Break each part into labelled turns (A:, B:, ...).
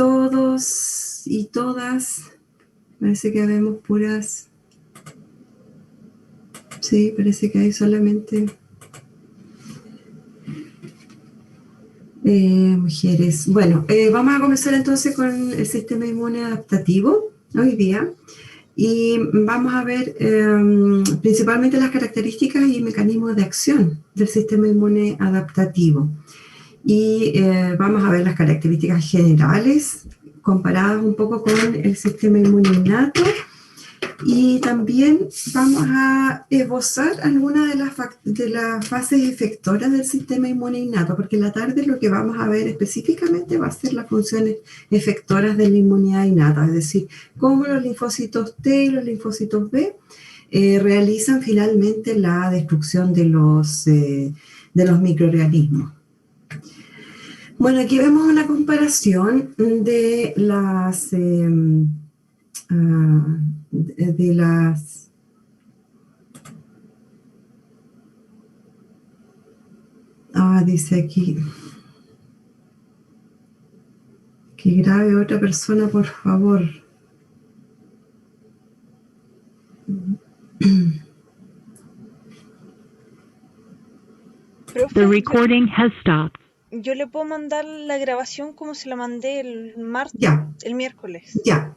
A: todos y todas. Parece que vemos puras. Sí, parece que hay solamente mujeres. Bueno, vamos a comenzar entonces con el sistema inmune adaptativo hoy día. Y vamos a ver principalmente las características y mecanismos de acción del sistema inmune adaptativo. Y vamos a ver las características generales comparadas un poco con el sistema inmune innato. Y también vamos a esbozar algunas de las fases efectoras del sistema inmune innato, porque en la tarde lo que vamos a ver específicamente va a ser las funciones efectoras de la inmunidad innata, es decir, cómo los linfocitos T y los linfocitos B realizan finalmente la destrucción de los microorganismos. Bueno, aquí vemos una comparación de las dice aquí que grabe otra persona, por favor.
B: The recording has stopped. Yo le puedo mandar la grabación como se la mandé el martes, el miércoles.
A: Ya,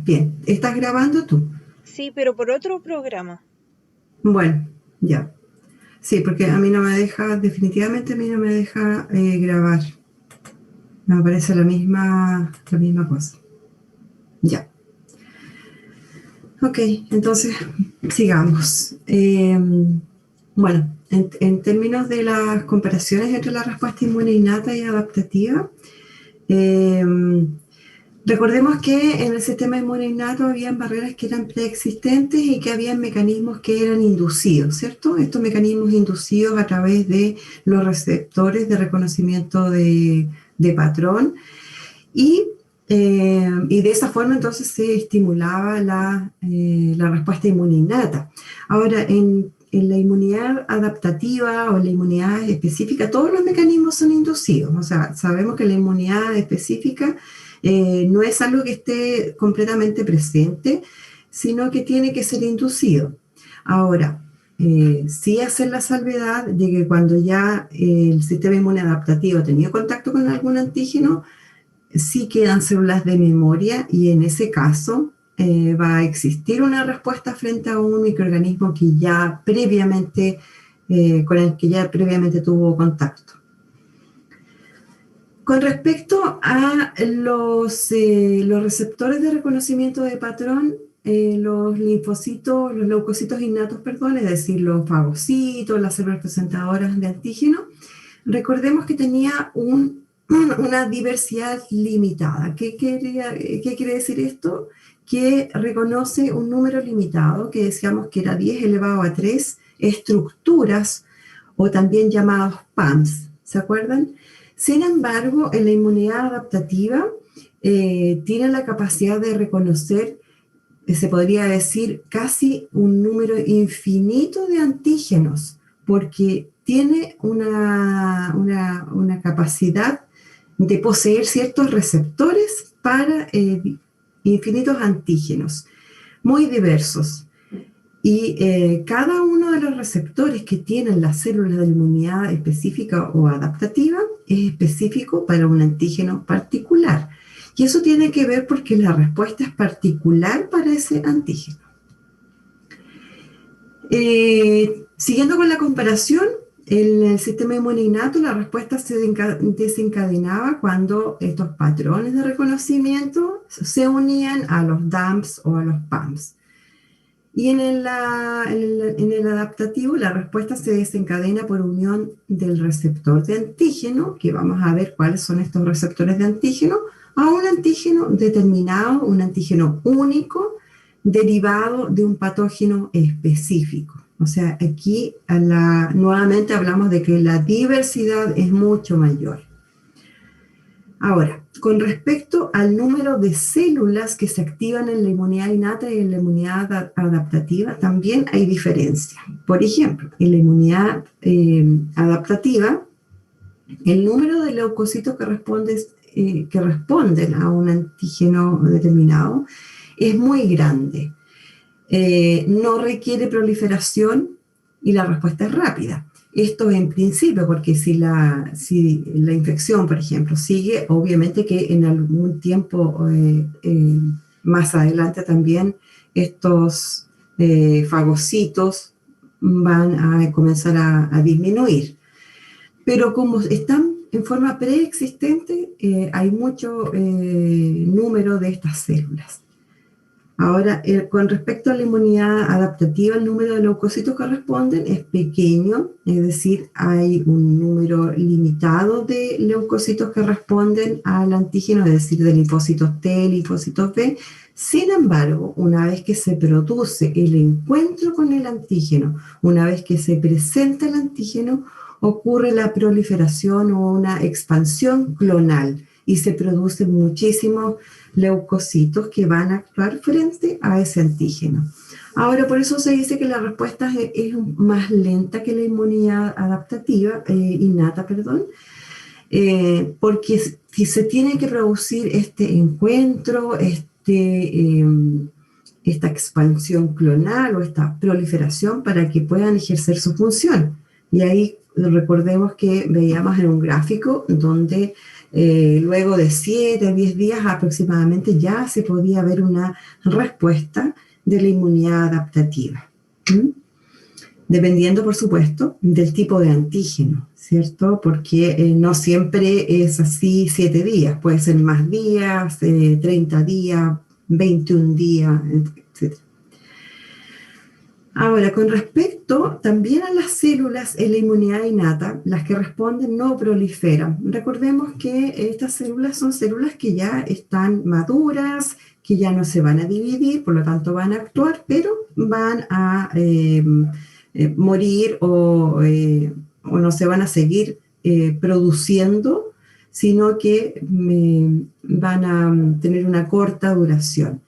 A: bien. ¿Estás grabando tú?
B: Sí, pero por otro programa.
A: Bueno, ya. Sí, porque a mí no me deja, definitivamente a mí no me deja grabar. Me parece la misma cosa. Ya. Ok, entonces sigamos. Bueno, en términos de las comparaciones entre la respuesta inmune innata y adaptativa, recordemos que en el sistema inmune innato habían barreras que eran preexistentes y que habían mecanismos que eran inducidos, ¿cierto? Estos mecanismos inducidos a través de los receptores de reconocimiento de patrón y de esa forma entonces se estimulaba la respuesta inmune innata. Ahora, en la inmunidad adaptativa o la inmunidad específica, todos los mecanismos son inducidos. O sea, sabemos que la inmunidad específica no es algo que esté completamente presente, sino que tiene que ser inducido. Ahora, sí hacer la salvedad de que cuando ya el sistema inmune adaptativo ha tenido contacto con algún antígeno, sí quedan células de memoria y en ese caso va a existir una respuesta frente a un microorganismo que ya previamente, con el que ya previamente tuvo contacto. Con respecto a los receptores de reconocimiento de patrón, los linfocitos, los leucocitos innatos, perdón, es decir, los fagocitos, las células presentadoras de antígeno, recordemos que tenía una diversidad limitada. ¿Qué quiere decir esto? Que reconoce un número limitado, que decíamos que era 10 elevado a 3, estructuras o también llamados PAMs, ¿se acuerdan? Sin embargo, en la inmunidad adaptativa tiene la capacidad de reconocer, se podría decir, casi un número infinito de antígenos, porque tiene una capacidad de poseer ciertos receptores para infinitos antígenos, muy diversos. Y cada uno de los receptores que tienen las células de inmunidad específica o adaptativa es específico para un antígeno particular. Y eso tiene que ver porque la respuesta es particular para ese antígeno. Siguiendo con la comparación, en el sistema inmune innato la respuesta se desencadenaba cuando estos patrones de reconocimiento se unían a los DAMPs o a los PAMs. Y en el adaptativo la respuesta se desencadena por unión del receptor de antígeno, que vamos a ver cuáles son estos receptores de antígeno, a un antígeno determinado, un antígeno único, derivado de un patógeno específico. O sea, aquí nuevamente hablamos de que la diversidad es mucho mayor. Ahora, con respecto al número de células que se activan en la inmunidad innata y en la inmunidad adaptativa, también hay diferencia. Por ejemplo, en la inmunidad adaptativa, el número de leucocitos que responde que responden a un antígeno determinado es muy grande. No requiere proliferación y la respuesta es rápida. Esto en principio, porque si la infección, por ejemplo, sigue, obviamente que en algún tiempo más adelante también estos fagocitos van a comenzar a disminuir. Pero como están en forma preexistente, hay mucho número de estas células. Ahora, con respecto a la inmunidad adaptativa, el número de leucocitos que responden es pequeño, es decir, hay un número limitado de leucocitos que responden al antígeno, es decir, de linfocitos T, linfocitos B. Sin embargo, una vez que se produce el encuentro con el antígeno, una vez que se presenta el antígeno, ocurre la proliferación o una expansión clonal y se producen muchísimos leucocitos que van a actuar frente a ese antígeno. Ahora, por eso se dice que la respuesta es más lenta que la inmunidad adaptativa, innata, perdón, porque si se tiene que producir este encuentro, esta expansión clonal o esta proliferación para que puedan ejercer su función. Y ahí recordemos que veíamos en un gráfico donde luego de 7 a 10 días aproximadamente ya se podía ver una respuesta de la inmunidad adaptativa. Dependiendo, por supuesto, del tipo de antígeno, ¿cierto? Porque no siempre es así 7 días, puede ser más días, 30 días, 21 días, etc. Ahora, con respecto también a las células en la inmunidad innata, las que responden no proliferan. Recordemos que estas células son células que ya están maduras, que ya no se van a dividir, por lo tanto van a actuar, pero van a morir o no se van a seguir produciendo, sino que van a tener una corta duración.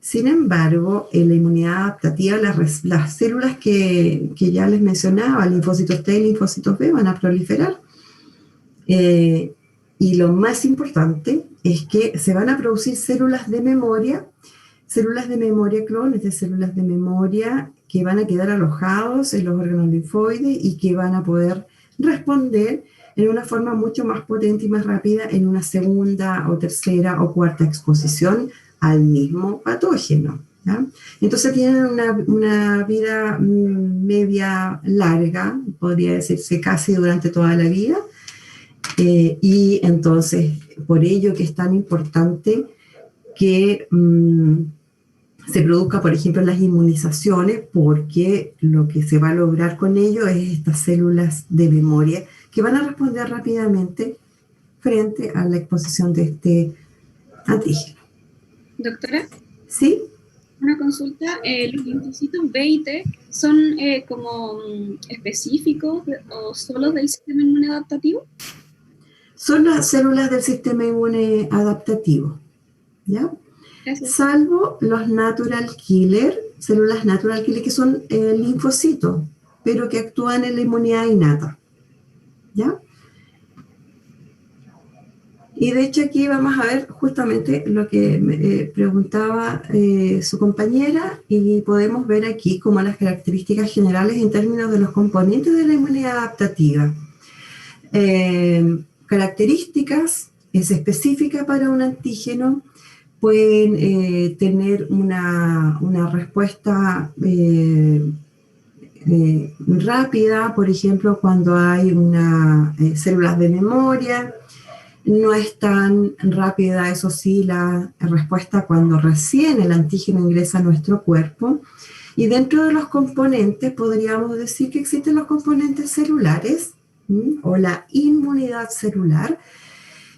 A: Sin embargo, en la inmunidad adaptativa, las células que ya les mencionaba, linfocitos T y linfocitos B, van a proliferar. Y lo más importante es que se van a producir células de memoria clones de células de memoria que van a quedar alojados en los órganos linfoides y que van a poder responder en una forma mucho más potente y más rápida en una segunda o tercera o cuarta exposición al mismo patógeno, ¿ya? Entonces tienen una vida media larga, podría decirse casi durante toda la vida, y entonces por ello que es tan importante que se produzca, por ejemplo, las inmunizaciones, porque lo que se va a lograr con ello es estas células de memoria que van a responder rápidamente frente a la exposición de este antígeno.
C: Doctora.
A: ¿Sí?
C: Una consulta, ¿los linfocitos B y T son como específicos o solo del sistema inmune adaptativo?
A: Son las células del sistema inmune adaptativo, ¿ya?
C: Gracias.
A: Salvo los natural killer, células natural killer que son linfocitos, pero que actúan en la inmunidad innata, ¿ya? Y de hecho aquí vamos a ver justamente lo que me preguntaba su compañera y podemos ver aquí como las características generales en términos de los componentes de la inmunidad adaptativa. Características es específica para un antígeno, pueden tener una respuesta rápida, por ejemplo, cuando hay células de memoria. No es tan rápida, eso sí, la respuesta cuando recién el antígeno ingresa a nuestro cuerpo. Y dentro de los componentes podríamos decir que existen los componentes celulares o la inmunidad celular.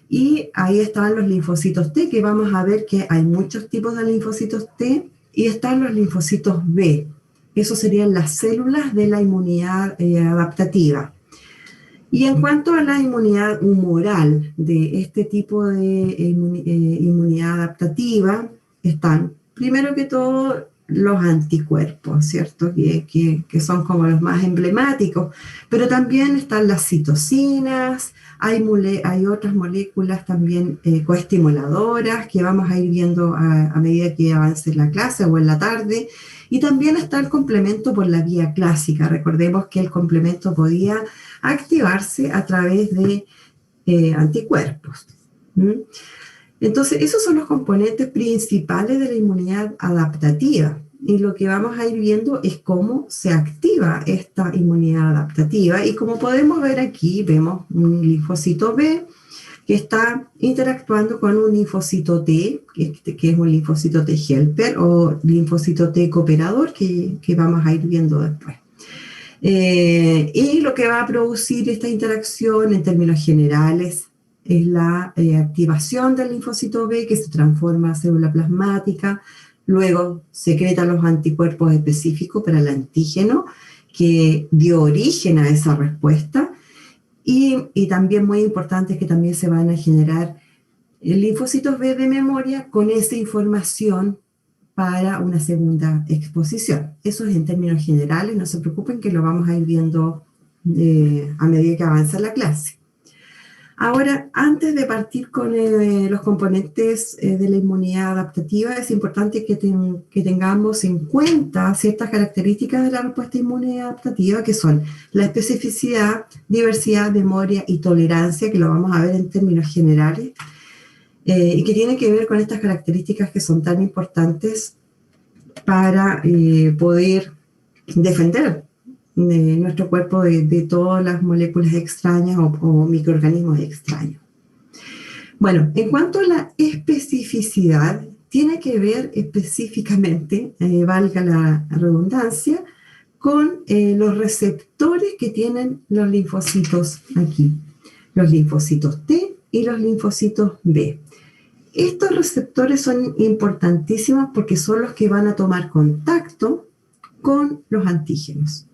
A: Y ahí están los linfocitos T, que vamos a ver que hay muchos tipos de linfocitos T, y están los linfocitos B. Esos serían las células de la inmunidad adaptativa. Y en cuanto a la inmunidad humoral de este tipo de inmunidad adaptativa, están, primero que todo, los anticuerpos, ¿cierto? Que son como los más emblemáticos, pero también están las citocinas, hay otras moléculas también coestimuladoras que vamos a ir viendo a medida que avance la clase o en la tarde, y también está el complemento por la vía clásica. Recordemos que el complemento podía activarse a través de anticuerpos. Entonces, esos son los componentes principales de la inmunidad adaptativa. Y lo que vamos a ir viendo es cómo se activa esta inmunidad adaptativa. Y como podemos ver aquí, vemos un linfocito B que está interactuando con un linfocito T, que es un linfocito T helper o linfocito T cooperador, que vamos a ir viendo después. Y lo que va a producir esta interacción en términos generales es la activación del linfocito B, que se transforma a célula plasmática, luego secreta los anticuerpos específicos para el antígeno que dio origen a esa respuesta, y también muy importante es que también se van a generar linfocitos B de memoria con esa información para una segunda exposición. Eso es en términos generales, no se preocupen que lo vamos a ir viendo a medida que avanza la clase. Ahora, antes de partir con los componentes de la inmunidad adaptativa, es importante que tengamos en cuenta ciertas características de la respuesta inmune adaptativa, que son la especificidad, diversidad, memoria y tolerancia, que lo vamos a ver en términos generales, y que tiene que ver con estas características que son tan importantes para poder defender nuestro cuerpo de todas las moléculas extrañas o microorganismos extraños. Bueno, en cuanto a la especificidad, tiene que ver específicamente, valga la redundancia, con los receptores que tienen los linfocitos aquí, los linfocitos T y los linfocitos B. Estos receptores son importantísimos porque son los que van a tomar contacto con los antígenos.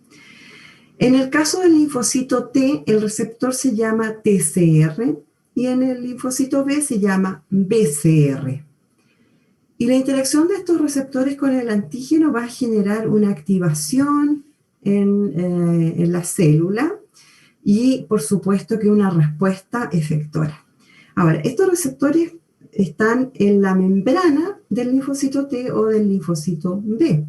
A: En el caso del linfocito T, el receptor se llama TCR y en el linfocito B se llama BCR. Y la interacción de estos receptores con el antígeno va a generar una activación en la célula y, por supuesto, que una respuesta efectora. Ahora, estos receptores están en la membrana del linfocito T o del linfocito B.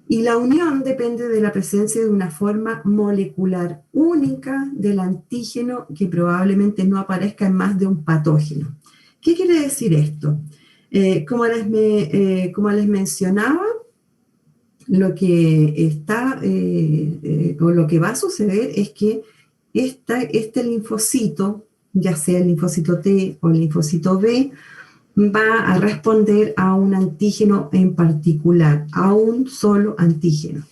A: Y la unión depende de la presencia de una forma molecular única del antígeno que probablemente no aparezca en más de un patógeno. ¿Qué quiere decir esto? Como les mencionaba, lo que va a suceder es que este linfocito, ya sea el linfocito T o el linfocito B, va a responder a un antígeno en particular, a un solo antígeno.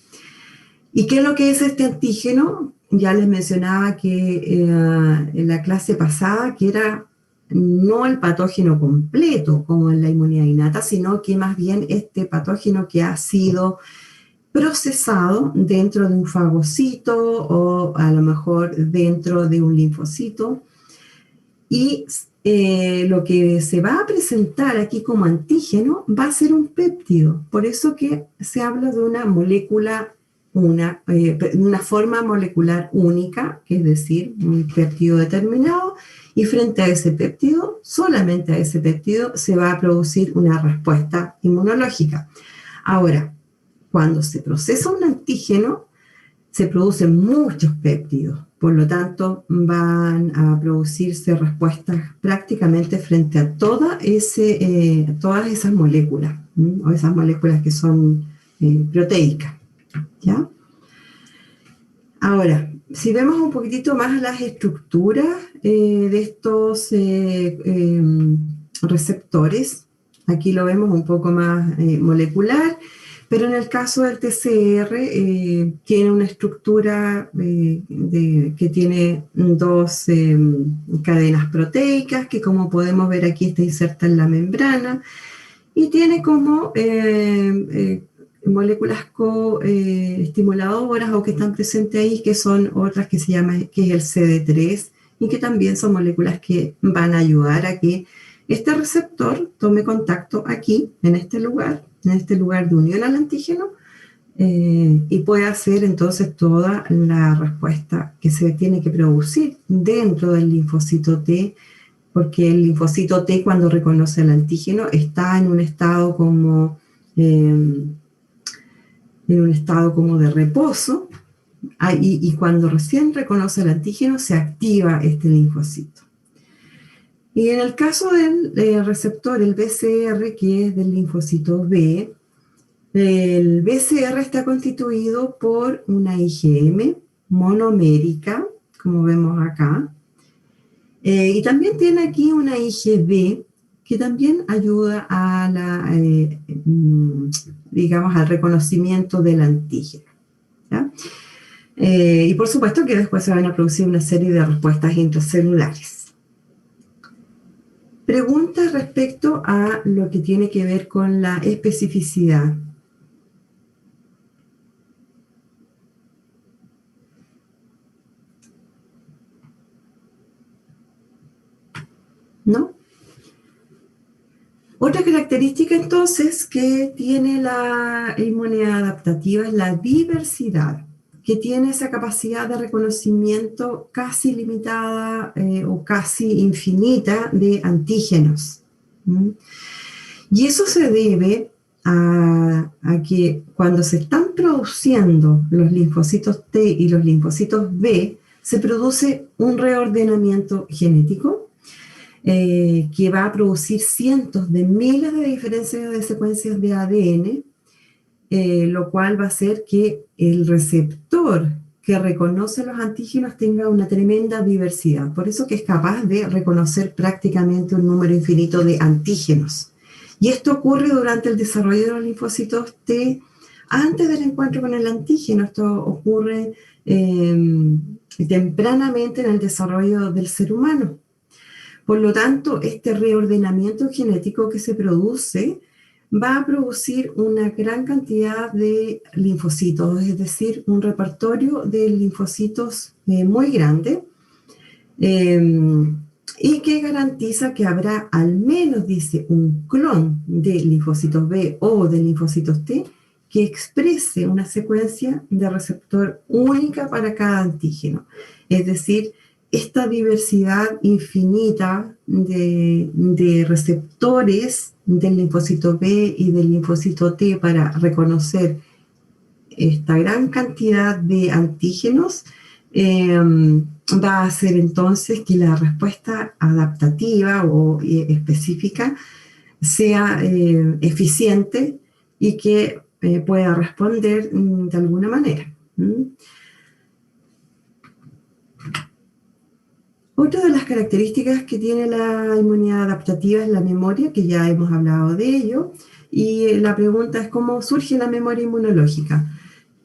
A: ¿Y qué es lo que es este antígeno? Ya les mencionaba que en la clase pasada que era no el patógeno completo como en la inmunidad innata, sino que más bien este patógeno que ha sido procesado dentro de un fagocito o a lo mejor dentro de un linfocito, y lo que se va a presentar aquí como antígeno va a ser un péptido. Por eso que se habla de una molécula, una forma molecular única, que es decir, un péptido determinado, y frente a ese péptido, solamente a ese péptido, se va a producir una respuesta inmunológica. Ahora, cuando se procesa un antígeno, se producen muchos péptidos. Por lo tanto, van a producirse respuestas prácticamente frente a todas esas moléculas, o esas moléculas que son proteicas, ¿ya? Ahora, si vemos un poquitito más las estructuras de estos receptores, aquí lo vemos un poco más molecular, pero en el caso del TCR tiene una estructura que tiene dos cadenas proteicas, que como podemos ver aquí está inserta en la membrana, y tiene como moléculas coestimuladoras o que están presentes ahí, que son otras que es el CD3, y que también son moléculas que van a ayudar a que este receptor tome contacto aquí, en este lugar de unión al antígeno, y puede hacer entonces toda la respuesta que se tiene que producir dentro del linfocito T, porque el linfocito T, cuando reconoce el antígeno, está en un estado como de reposo, y cuando recién reconoce el antígeno se activa este linfocito. Y en el caso del receptor, el BCR, que es del linfocito B, el BCR está constituido por una IgM monomérica, como vemos acá, y también tiene aquí una IgD, que también ayuda a digamos, al reconocimiento del antígeno, ¿ya? Y por supuesto que después se van a producir una serie de respuestas intracelulares. Preguntas respecto a lo que tiene que ver con la especificidad. ¿No? Otra característica entonces que tiene la inmunidad adaptativa es la diversidad, que tiene esa capacidad de reconocimiento casi limitada o casi infinita de antígenos. Y eso se debe a que cuando se están produciendo los linfocitos T y los linfocitos B, se produce un reordenamiento genético que va a producir cientos de miles de diferencias de secuencias de ADN, lo cual va a hacer que el receptor que reconoce los antígenos tenga una tremenda diversidad. Por eso que es capaz de reconocer prácticamente un número infinito de antígenos. Y esto ocurre durante el desarrollo de los linfocitos T antes del encuentro con el antígeno. Esto ocurre tempranamente en el desarrollo del ser humano. Por lo tanto, este reordenamiento genético que se produce va a producir una gran cantidad de linfocitos, es decir, un repertorio de linfocitos muy grande, y que garantiza que habrá al menos, dice, un clon de linfocitos B o de linfocitos T que exprese una secuencia de receptor única para cada antígeno. Es decir, esta diversidad infinita de receptores del linfocito B y del linfocito T para reconocer esta gran cantidad de antígenos va a hacer entonces que la respuesta adaptativa o específica sea eficiente y que pueda responder de alguna manera. Otra de las características que tiene la inmunidad adaptativa es la memoria, que ya hemos hablado de ello, y la pregunta es cómo surge la memoria inmunológica.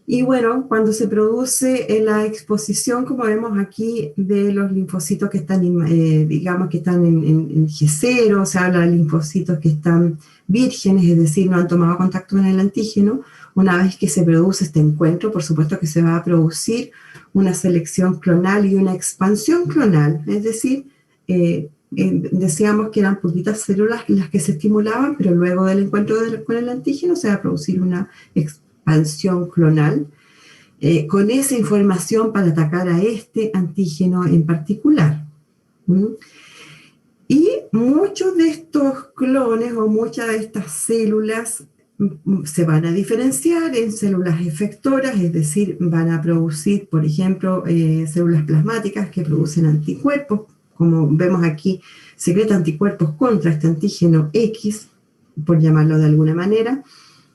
A: Y bueno, cuando se produce la exposición, como vemos aquí, de los linfocitos que están, digamos, que están en G0, se habla de linfocitos que están vírgenes, es decir, no han tomado contacto con el antígeno. Una vez que se produce este encuentro, por supuesto que se va a producir una selección clonal y una expansión clonal, es decir, decíamos que eran poquitas células las que se estimulaban, pero luego del encuentro con el antígeno se va a producir una expansión clonal con esa información para atacar a este antígeno en particular. Y muchos de estos clones o muchas de estas células se van a diferenciar en células efectoras, es decir, van a producir, por ejemplo, células plasmáticas que producen anticuerpos, como vemos aquí, secreta anticuerpos contra este antígeno X, por llamarlo de alguna manera.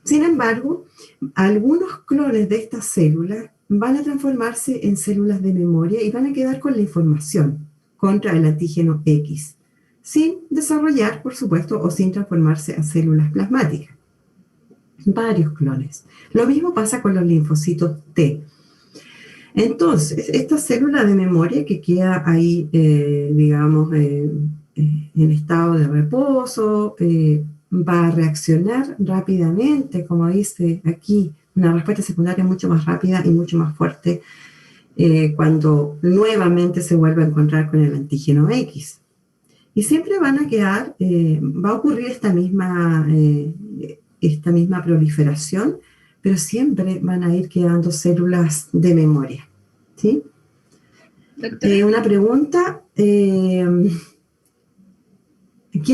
A: Sin embargo, algunos clones de estas células van a transformarse en células de memoria y van a quedar con la información contra el antígeno X, sin desarrollar, por supuesto, o sin transformarse a células plasmáticas. Varios clones. Lo mismo pasa con los linfocitos T. Entonces, esta célula de memoria que queda ahí, digamos, en estado de reposo, va a reaccionar rápidamente, como dice aquí, una respuesta secundaria mucho más rápida y mucho más fuerte cuando nuevamente se vuelve a encontrar con el antígeno X. Y siempre van a quedar, va a ocurrir esta misma proliferación, pero siempre van a ir quedando células de memoria. ¿Sí? Una pregunta. ¿Quién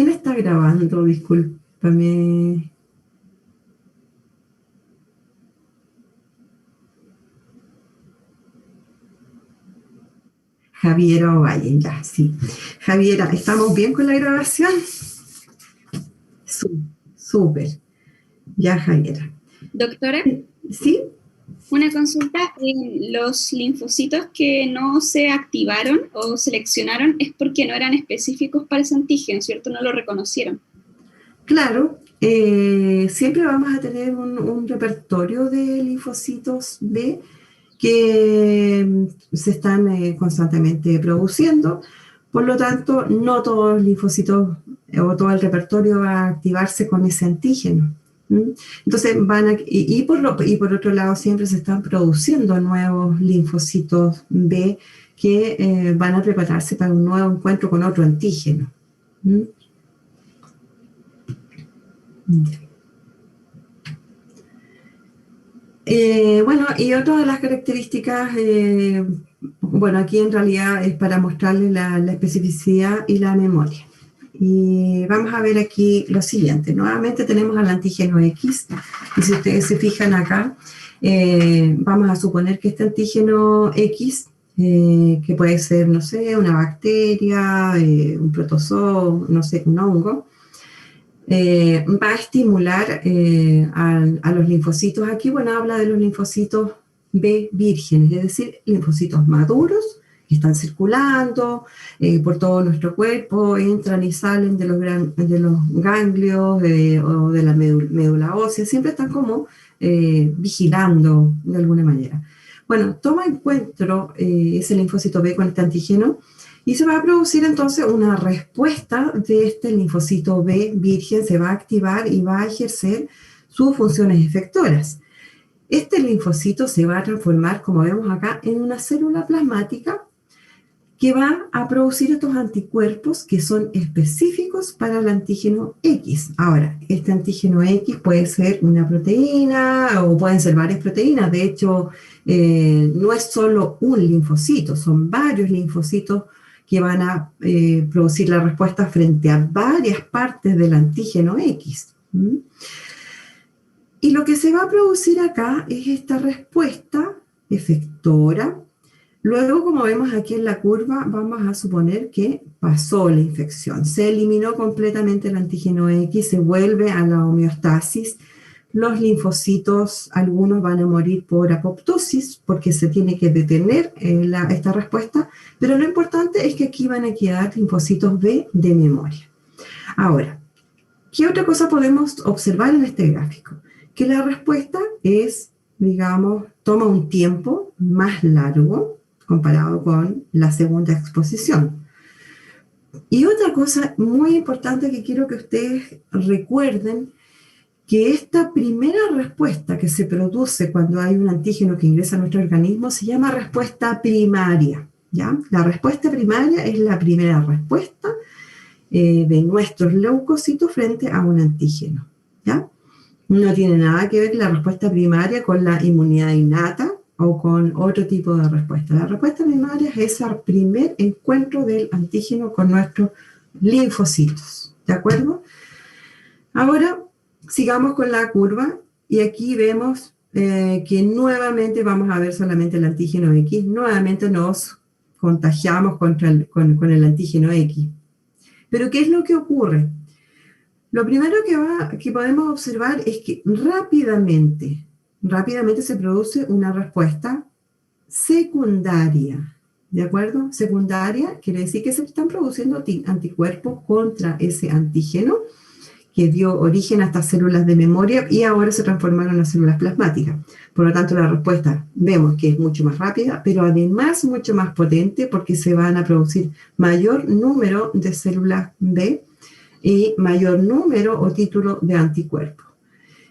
A: está grabando? Discúlpame. Javiera Ovalle, ya, sí. Javiera, ¿estamos bien con la grabación? Súper. Ya, Javiera.
C: Doctora.
A: ¿Sí?
C: Una consulta, los linfocitos que no se activaron o seleccionaron es porque no eran específicos para ese antígeno, ¿cierto? No lo reconocieron.
A: Claro, siempre vamos a tener un repertorio de linfocitos B que se están constantemente produciendo. Por lo tanto, no todos los linfocitos o todo el repertorio va a activarse con ese antígeno. Entonces, por otro lado, siempre se están produciendo nuevos linfocitos B que van a prepararse para un nuevo encuentro con otro antígeno. Bueno, y otra de las características, bueno, aquí en realidad es para mostrarles la especificidad y la memoria. Y vamos a ver aquí lo siguiente. Nuevamente tenemos al antígeno X, y si ustedes se fijan acá, vamos a suponer que este antígeno X, que puede ser, no sé, una bacteria, un protozoo, no sé, un hongo, va a estimular a los linfocitos. Aquí, bueno, habla de los linfocitos B vírgenes, es decir, linfocitos maduros que están circulando por todo nuestro cuerpo, entran y salen de los ganglios o de la médula ósea, siempre están como vigilando de alguna manera. Bueno, toma encuentro ese linfocito B con este antígeno y se va a producir entonces una respuesta de este linfocito B virgen, se va a activar y va a ejercer sus funciones efectoras. Este linfocito se va a transformar, como vemos acá, en una célula plasmática que va a producir estos anticuerpos que son específicos para el antígeno X. Ahora, este antígeno X puede ser una proteína o pueden ser varias proteínas. De hecho, no es solo un linfocito, son varios linfocitos que van a producir la respuesta frente a varias partes del antígeno X. Y lo que se va a producir acá es esta respuesta efectora. Luego, como vemos aquí en la curva, vamos a suponer que pasó la infección. Se eliminó completamente el antígeno X, se vuelve a la homeostasis. Los linfocitos, algunos van a morir por apoptosis, porque se tiene que detener esta respuesta, pero lo importante es que aquí van a quedar linfocitos B de memoria. Ahora, ¿qué otra cosa podemos observar en este gráfico? Que la respuesta es, digamos, toma un tiempo más largo comparado con la segunda exposición. Y otra cosa muy importante que quiero que ustedes recuerden, que esta primera respuesta que se produce cuando hay un antígeno que ingresa a nuestro organismo se llama respuesta primaria, ¿ya? La respuesta primaria es la primera respuesta de nuestros leucocitos frente a un antígeno, ¿ya? No tiene nada que ver la respuesta primaria con la inmunidad innata o con otro tipo de respuesta. La respuesta primaria es ese primer encuentro del antígeno con nuestros linfocitos, ¿de acuerdo? Ahora, sigamos con la curva y aquí vemos que nuevamente vamos a ver solamente el antígeno X, nuevamente nos contagiamos con el antígeno X. Pero ¿qué es lo que ocurre? Lo primero que podemos observar es que rápidamente se produce una respuesta secundaria, ¿de acuerdo? Secundaria quiere decir que se están produciendo anticuerpos contra ese antígeno que dio origen a estas células de memoria y ahora se transformaron en células plasmáticas. Por lo tanto, la respuesta vemos que es mucho más rápida, pero además mucho más potente porque se van a producir mayor número de células B y mayor número o título de anticuerpos.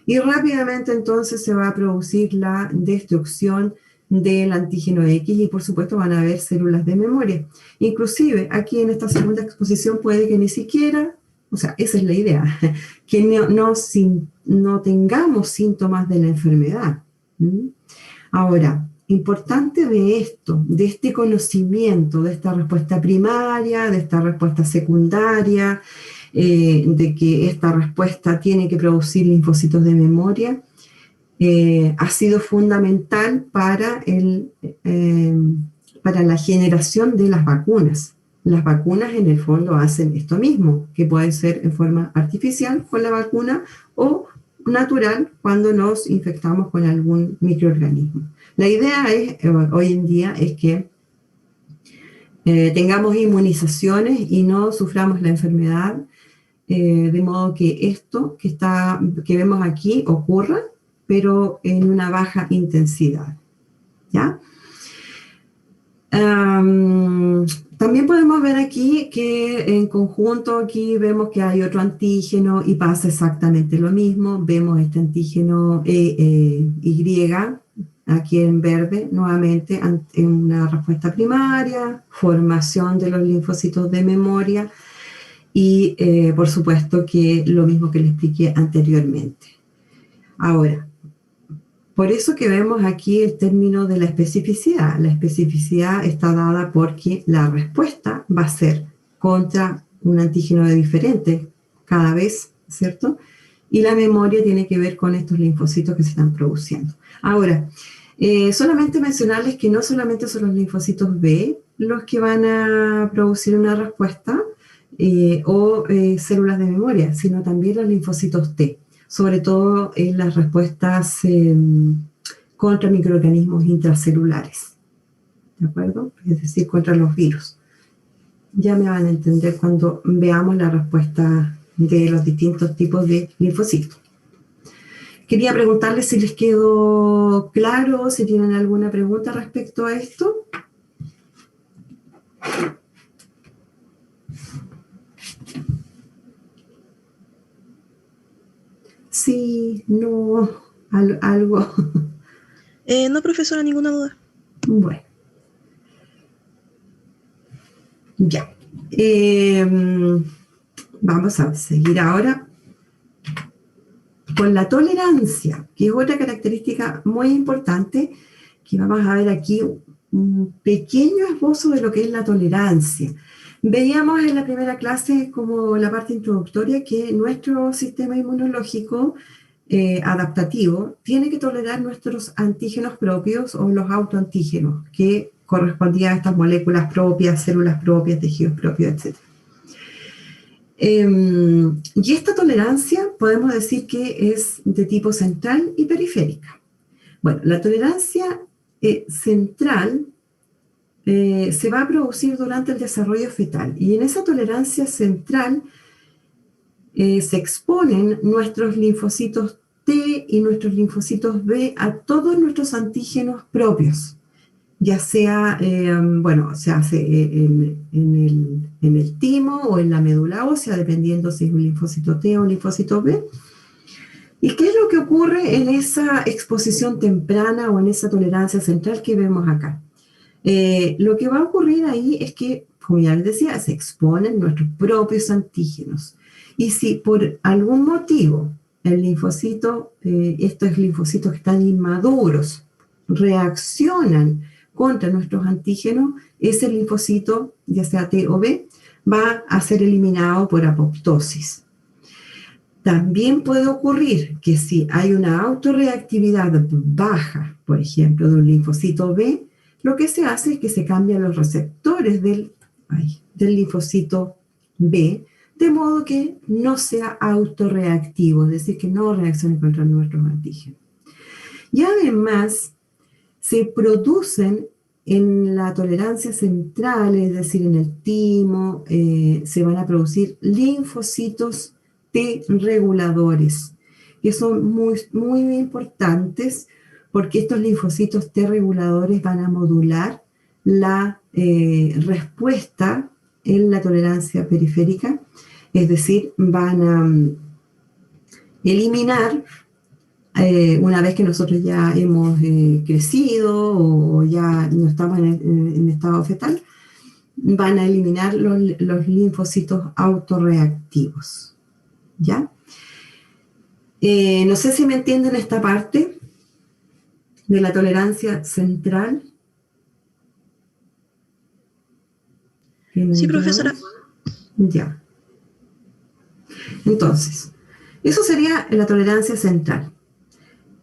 A: Y rápidamente entonces se va a producir la destrucción del antígeno X y por supuesto van a haber células de memoria. Inclusive aquí en esta segunda exposición puede que ni siquiera, o sea, esa es la idea, que no tengamos síntomas de la enfermedad. Ahora, importante de esto, de este conocimiento, de esta respuesta primaria, de esta respuesta secundaria, de que esta respuesta tiene que producir linfocitos de memoria, ha sido fundamental para la generación de las vacunas. Las vacunas en el fondo hacen esto mismo, que puede ser en forma artificial con la vacuna o natural cuando nos infectamos con algún microorganismo. La idea hoy en día es que tengamos inmunizaciones y no suframos la enfermedad, de modo que esto que vemos aquí ocurra, pero en una baja intensidad, ¿ya? También podemos ver aquí que en conjunto aquí vemos que hay otro antígeno y pasa exactamente lo mismo. Vemos este antígeno Y aquí en verde nuevamente en una respuesta primaria, formación de los linfocitos de memoria y por supuesto que lo mismo que les expliqué anteriormente. Ahora, por eso que vemos aquí el término de la especificidad. La especificidad está dada porque la respuesta va a ser contra un antígeno diferente cada vez, ¿cierto? Y la memoria tiene que ver con estos linfocitos que se están produciendo. Ahora, solamente mencionarles que no solamente son los linfocitos B los que van a producir una respuesta o células de memoria, sino también los linfocitos T, sobre todo en las respuestas contra microorganismos intracelulares, ¿de acuerdo? Es decir, contra los virus. Ya me van a entender cuando veamos la respuesta de los distintos tipos de linfocitos. Quería preguntarles si les quedó claro, si tienen alguna pregunta respecto a esto. Sí, no, algo.
B: No, profesora, ninguna duda.
A: Bueno. Ya. Vamos a seguir ahora con la tolerancia, que es otra característica muy importante, que vamos a ver aquí un pequeño esbozo de lo que es la tolerancia. Veíamos en la primera clase, como la parte introductoria, que nuestro sistema inmunológico adaptativo tiene que tolerar nuestros antígenos propios o los autoantígenos, que correspondían a estas moléculas propias, células propias, tejidos propios, etc. Y esta tolerancia podemos decir que es de tipo central y periférica. Bueno, la tolerancia central se va a producir durante el desarrollo fetal, y en esa tolerancia central se exponen nuestros linfocitos T y nuestros linfocitos B a todos nuestros antígenos propios, ya sea, se hace en el timo o en la médula ósea, dependiendo si es un linfocito T o un linfocito B. ¿Y qué es lo que ocurre en esa exposición temprana o en esa tolerancia central que vemos acá? Lo que va a ocurrir ahí es que, como ya les decía, se exponen nuestros propios antígenos. Y si por algún motivo el linfocito, estos linfocitos que están inmaduros, reaccionan contra nuestros antígenos, ese linfocito, ya sea T o B, va a ser eliminado por apoptosis. También puede ocurrir que si hay una autorreactividad baja, por ejemplo, de un linfocito B, lo que se hace es que se cambian los receptores del linfocito B, de modo que no sea autorreactivo, es decir, que no reaccione contra nuestros antígenos. Y además, se producen en la tolerancia central, es decir, en el timo, se van a producir linfocitos T reguladores, que son muy, muy importantes, porque estos linfocitos T reguladores van a modular la respuesta en la tolerancia periférica, es decir, van a eliminar una vez que nosotros ya hemos crecido o ya no estamos en estado fetal, van a eliminar los linfocitos autorreactivos, ¿ya? No sé si me entienden esta parte de la tolerancia central.
B: Sí, profesora.
A: Ya. Entonces, eso sería la tolerancia central.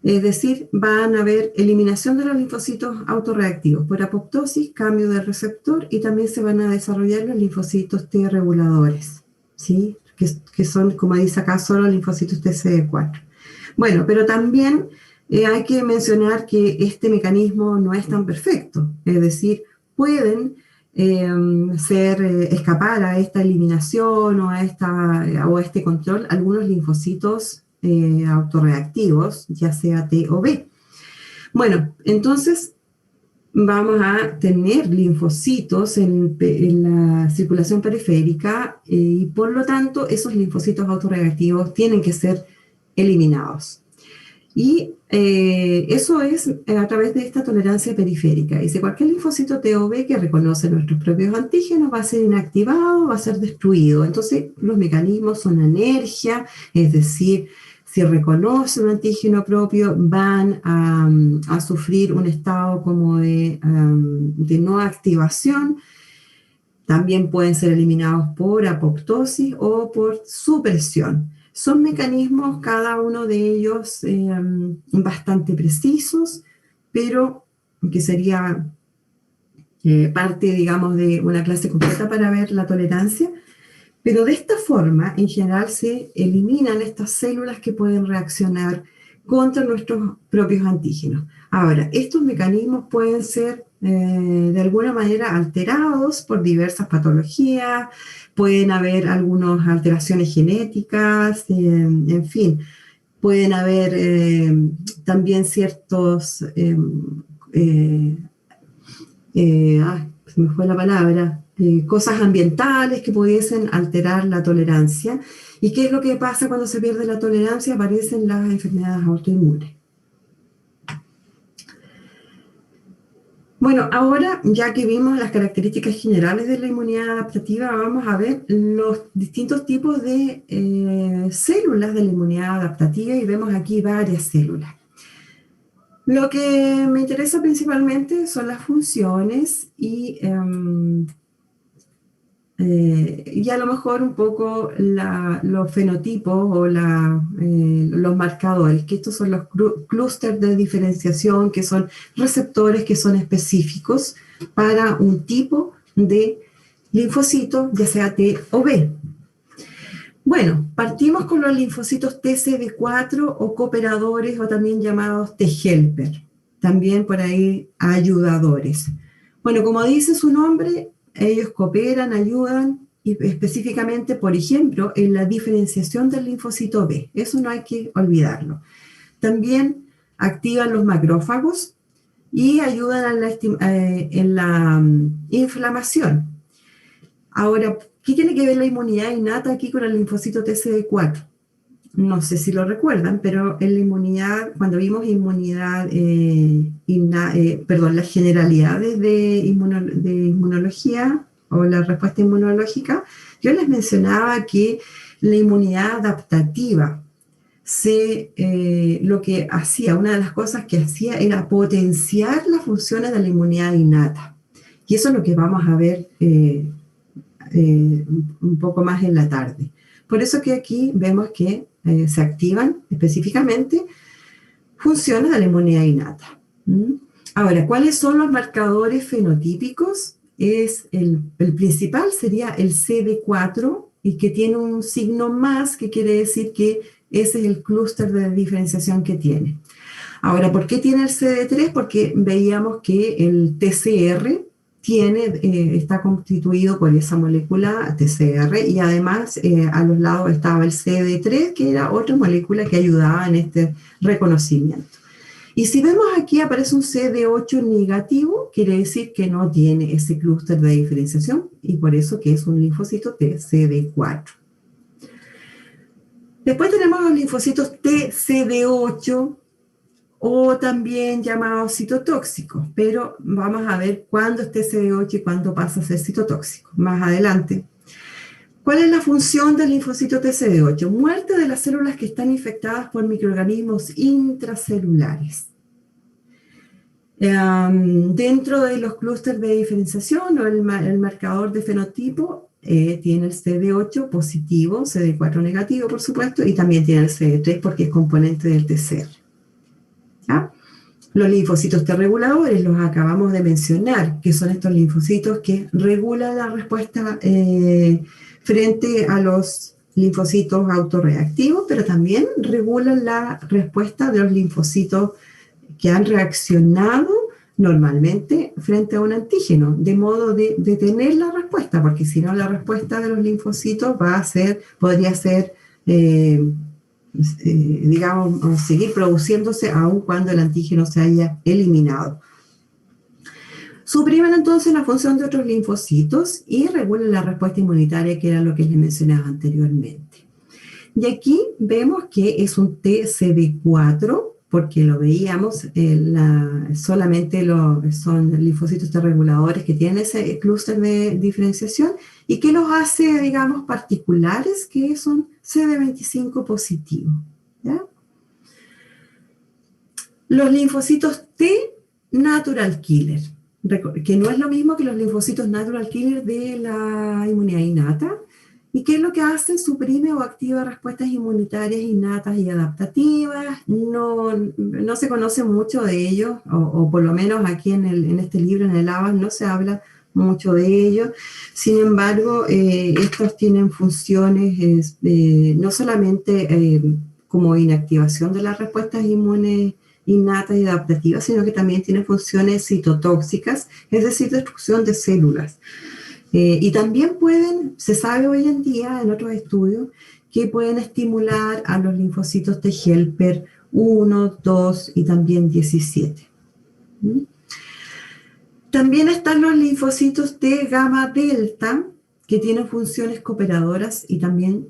A: Es decir, van a haber eliminación de los linfocitos autorreactivos por apoptosis, cambio de receptor, y también se van a desarrollar los linfocitos T reguladores, ¿sí? Que son, como dice acá, solo linfocitos TCD4. Bueno, pero también hay que mencionar que este mecanismo no es tan perfecto, es decir, pueden escapar a esta eliminación o a este control algunos linfocitos autorreactivos, ya sea T o B. Bueno, entonces vamos a tener linfocitos en la circulación periférica y por lo tanto esos linfocitos autorreactivos tienen que ser eliminados. Y eso es a través de esta tolerancia periférica. Y si cualquier linfocito T o B que reconoce nuestros propios antígenos va a ser inactivado, va a ser destruido. Entonces los mecanismos son anergia, es decir, si reconoce un antígeno propio, van a sufrir un estado como de no activación. También pueden ser eliminados por apoptosis o por supresión. Son mecanismos, cada uno de ellos bastante precisos, pero que sería parte, digamos, de una clase completa para ver la tolerancia. Pero de esta forma, en general, se eliminan estas células que pueden reaccionar contra nuestros propios antígenos. Ahora, estos mecanismos pueden ser de alguna manera alterados por diversas patologías, pueden haber algunas alteraciones genéticas, en fin, pueden haber también ciertos, se me fue la palabra, cosas ambientales que pudiesen alterar la tolerancia. ¿Y qué es lo que pasa cuando se pierde la tolerancia? Aparecen las enfermedades autoinmunes. Bueno, ahora ya que vimos las características generales de la inmunidad adaptativa, vamos a ver los distintos tipos de células de la inmunidad adaptativa y vemos aquí varias células. Lo que me interesa principalmente son las funciones y a lo mejor un poco los fenotipos o los marcadores, que estos son los clústeres de diferenciación, que son receptores que son específicos para un tipo de linfocito, ya sea T o B. Bueno, partimos con los linfocitos TCD4 o cooperadores o también llamados T-helper, también por ahí ayudadores. Bueno, como dice su nombre, ellos cooperan, ayudan, y específicamente, por ejemplo, en la diferenciación del linfocito B. Eso no hay que olvidarlo. También activan los macrófagos y ayudan en la inflamación. Ahora, ¿qué tiene que ver la inmunidad innata aquí con el linfocito TCD4? No sé si lo recuerdan, pero en la inmunidad, cuando vimos inmunidad, las generalidades de inmunología o la respuesta inmunológica, yo les mencionaba que la inmunidad adaptativa, lo que hacía, una de las cosas que hacía era potenciar las funciones de la inmunidad innata. Y eso es lo que vamos a ver un poco más en la tarde. Por eso que aquí vemos que se activan específicamente funciones de la inmunidad innata. Ahora, ¿cuáles son los marcadores fenotípicos? El principal sería el CD4 y que tiene un signo más, que quiere decir que ese es el clúster de diferenciación que tiene. Ahora, ¿por qué tiene el CD3? Porque veíamos que el TCR está constituido por esa molécula TCR y además a los lados estaba el CD3, que era otra molécula que ayudaba en este reconocimiento. Y si vemos aquí aparece un CD8 negativo, quiere decir que no tiene ese clúster de diferenciación y por eso que es un linfocito TCD4. Después tenemos los linfocitos TCD8 o también llamados citotóxicos, pero vamos a ver cuándo es TCD8 y cuándo pasa a ser citotóxico más adelante. ¿Cuál es la función del linfocito TCD8? Muerte de las células que están infectadas por microorganismos intracelulares. Dentro de los clústeres de diferenciación o el marcador de fenotipo, tiene el CD8 positivo, CD4 negativo, por supuesto, y también tiene el CD3 porque es componente del TCR. ¿Ya? Los linfocitos T reguladores los acabamos de mencionar, que son estos linfocitos que regulan la respuesta frente a los linfocitos autorreactivos, pero también regulan la respuesta de los linfocitos que han reaccionado normalmente frente a un antígeno, de modo de detener la respuesta, porque si no la respuesta de los linfocitos podría ser, digamos, seguir produciéndose aun cuando el antígeno se haya eliminado. Suprimen entonces la función de otros linfocitos y regulan la respuesta inmunitaria, que era lo que les mencionaba anteriormente. Y aquí vemos que es un TCD4, porque lo veíamos, solamente son linfocitos T reguladores que tienen ese clúster de diferenciación y que los hace, digamos, particulares, que son CD25 positivos. ¿Ya? Los linfocitos T natural killer, que no es lo mismo que los linfocitos natural killer de la inmunidad innata. ¿Y qué es lo que hacen? Suprime o activa respuestas inmunitarias innatas y adaptativas. No se conoce mucho de ellos, o por lo menos aquí en este libro, en el ABAS, no se habla mucho de ellos. Sin embargo, estos tienen funciones no solamente como inactivación de las respuestas inmunes innatas y adaptativas, sino que también tienen funciones citotóxicas, es decir, destrucción de células. Y también se sabe hoy en día en otros estudios, que pueden estimular a los linfocitos T helper 1, 2 y también 17. También están los linfocitos T gamma delta, que tienen funciones cooperadoras y también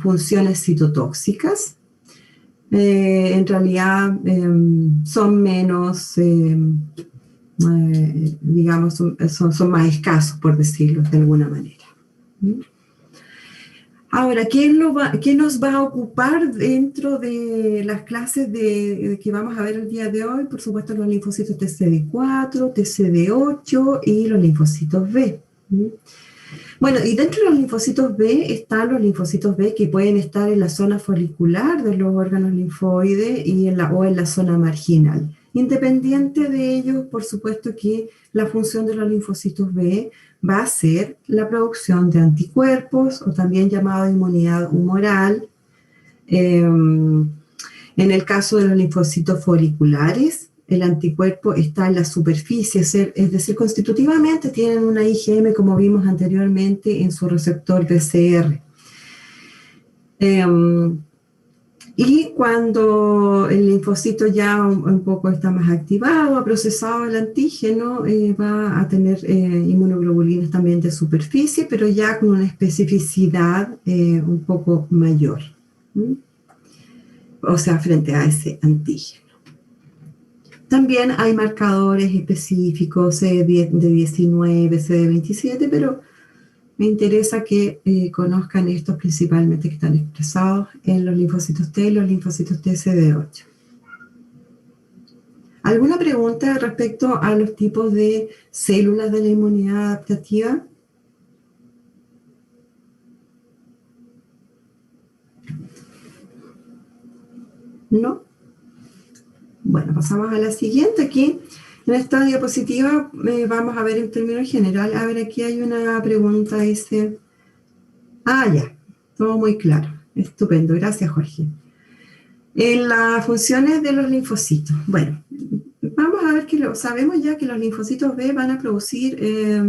A: funciones citotóxicas. En realidad son menos... digamos, son más escasos, por decirlo de alguna manera. Ahora, ¿qué nos va a ocupar dentro de las clases que vamos a ver el día de hoy? Por supuesto, los linfocitos TCD4, TCD8 y los linfocitos B. Bueno, y dentro de los linfocitos B están los linfocitos B que pueden estar en la zona folicular de los órganos linfoides o en la zona marginal. Independiente de ello, por supuesto que la función de los linfocitos B va a ser la producción de anticuerpos, o también llamada inmunidad humoral. En el caso de los linfocitos foliculares, el anticuerpo está en la superficie, es decir, constitutivamente tienen una IgM, como vimos anteriormente, en su receptor BCR. Y cuando el linfocito ya un poco está más activado, ha procesado el antígeno, va a tener inmunoglobulinas también de superficie, pero ya con una especificidad un poco mayor. O sea, frente a ese antígeno. También hay marcadores específicos de 19, CD27, pero me interesa que conozcan estos principalmente, que están expresados en los linfocitos T y los linfocitos TCD8. ¿Alguna pregunta respecto a los tipos de células de la inmunidad adaptativa? ¿No? Bueno, pasamos a la siguiente. Aquí, en esta diapositiva, vamos a ver en términos general. A ver, aquí hay una pregunta, dice... ya, todo muy claro. Estupendo, gracias, Jorge. En las funciones de los linfocitos. Bueno, vamos a ver que sabemos ya que los linfocitos B van a producir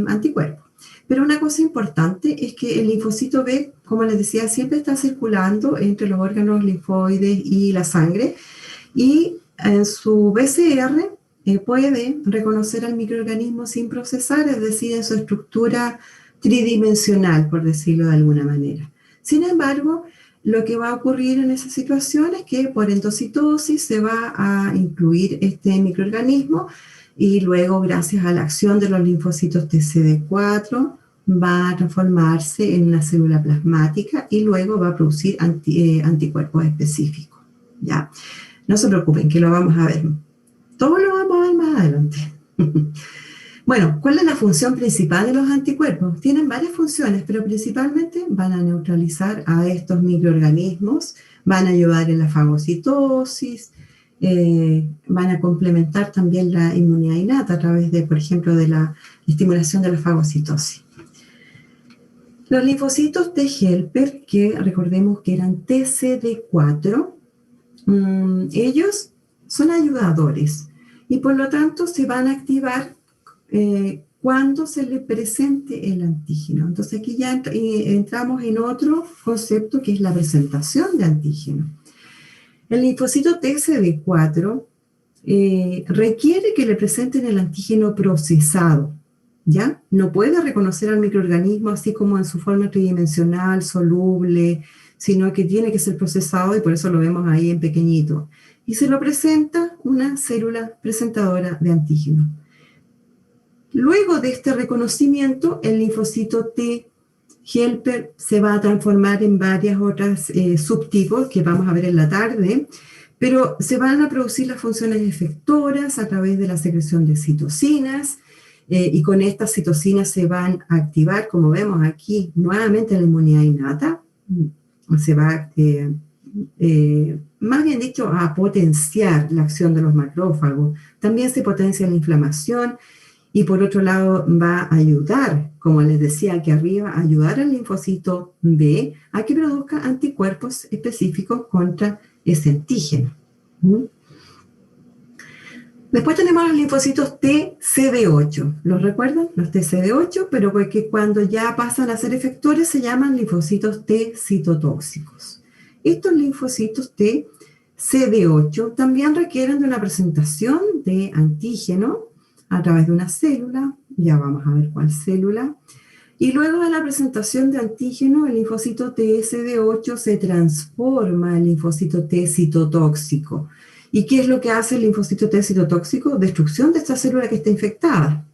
A: anticuerpos. Pero una cosa importante es que el linfocito B, como les decía, siempre está circulando entre los órganos linfoides y la sangre, y en su BCR puede reconocer al microorganismo sin procesar, es decir, en su estructura tridimensional, por decirlo de alguna manera. Sin embargo, lo que va a ocurrir en esa situación es que por endocitosis se va a incluir este microorganismo y luego, gracias a la acción de los linfocitos TCD4, va a transformarse en una célula plasmática y luego va a producir anticuerpos específicos. ¿Ya? No se preocupen, que lo vamos a ver. Todo lo vamos a ver más adelante. Bueno, ¿cuál es la función principal de los anticuerpos? Tienen varias funciones, pero principalmente van a neutralizar a estos microorganismos, van a ayudar en la fagocitosis, van a complementar también la inmunidad innata a través de, por ejemplo, de la estimulación de la fagocitosis. Los linfocitos T helper, que recordemos que eran TCD4, ellos son ayudadores y por lo tanto se van a activar cuando se le presente el antígeno. Entonces aquí ya entramos en otro concepto que es la presentación de antígeno. El linfocito TCD4 requiere que le presenten el antígeno procesado, ¿ya? No puede reconocer al microorganismo así como en su forma tridimensional, soluble, sino que tiene que ser procesado y por eso lo vemos ahí en pequeñito. Y se lo presenta una célula presentadora de antígeno. Luego de este reconocimiento, el linfocito T helper se va a transformar en varias otras subtipos que vamos a ver en la tarde, pero se van a producir las funciones efectoras a través de la secreción de citocinas, y con estas citocinas se van a activar, como vemos aquí, nuevamente la inmunidad innata, se va, más bien dicho, a potenciar la acción de los macrófagos. También se potencia la inflamación y por otro lado va a ayudar, como les decía aquí arriba, a ayudar al linfocito B a que produzca anticuerpos específicos contra ese antígeno. Después tenemos los linfocitos TCD8. ¿Los recuerdan? Los TCD8, pero porque cuando ya pasan a ser efectores se llaman linfocitos T citotóxicos. Estos linfocitos TCD8 también requieren de una presentación de antígeno a través de una célula, ya vamos a ver cuál célula, y luego de la presentación de antígeno, el linfocito TCD8 se transforma en linfocito T citotóxico. ¿Y qué es lo que hace el linfocito T citotóxico? Destrucción de esta célula que está infectada,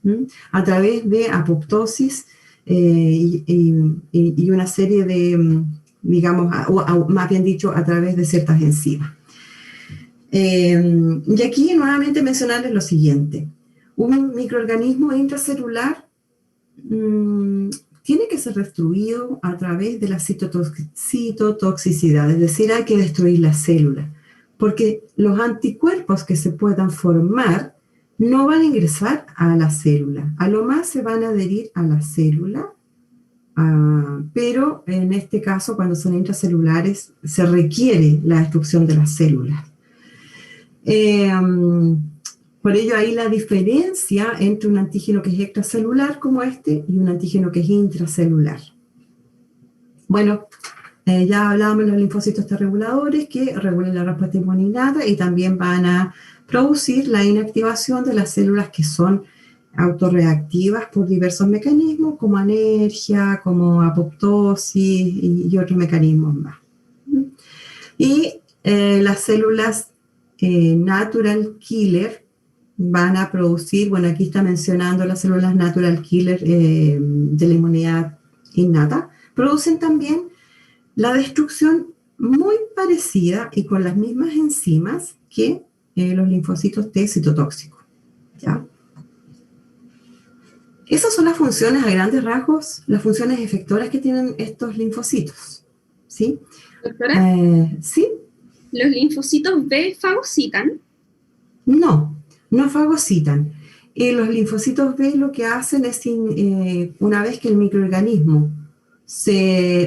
A: a través de apoptosis y una serie de, digamos, o más bien dicho, a través de ciertas enzimas. Y aquí nuevamente mencionarles lo siguiente. Un microorganismo intracelular tiene que ser destruido a través de la citotoxicidad, es decir, hay que destruir la célula, porque los anticuerpos que se puedan formar no van a ingresar a la célula, a lo más se van a adherir a la célula, pero en este caso, cuando son intracelulares, se requiere la destrucción de las células. Por ello, ahí la diferencia entre un antígeno que es extracelular como este y un antígeno que es intracelular. Bueno, ya hablábamos de los linfocitos T reguladores que regulan la respuesta inmunitaria y también van a producir la inactivación de las células que son autorreactivas por diversos mecanismos, como anergia, como apoptosis y otros mecanismos más. Y las células natural killer van a producir, bueno, aquí está mencionando las células natural killer de la inmunidad innata, producen también la destrucción muy parecida y con las mismas enzimas que los linfocitos T citotóxicos. ¿Ya? Esas son las funciones a grandes rasgos, las funciones efectoras que tienen estos linfocitos. ¿Sí?
C: Doctora,
A: ¿sí?
C: ¿los linfocitos B fagocitan?
A: No fagocitan. Los linfocitos B lo que hacen es, una vez que el microorganismo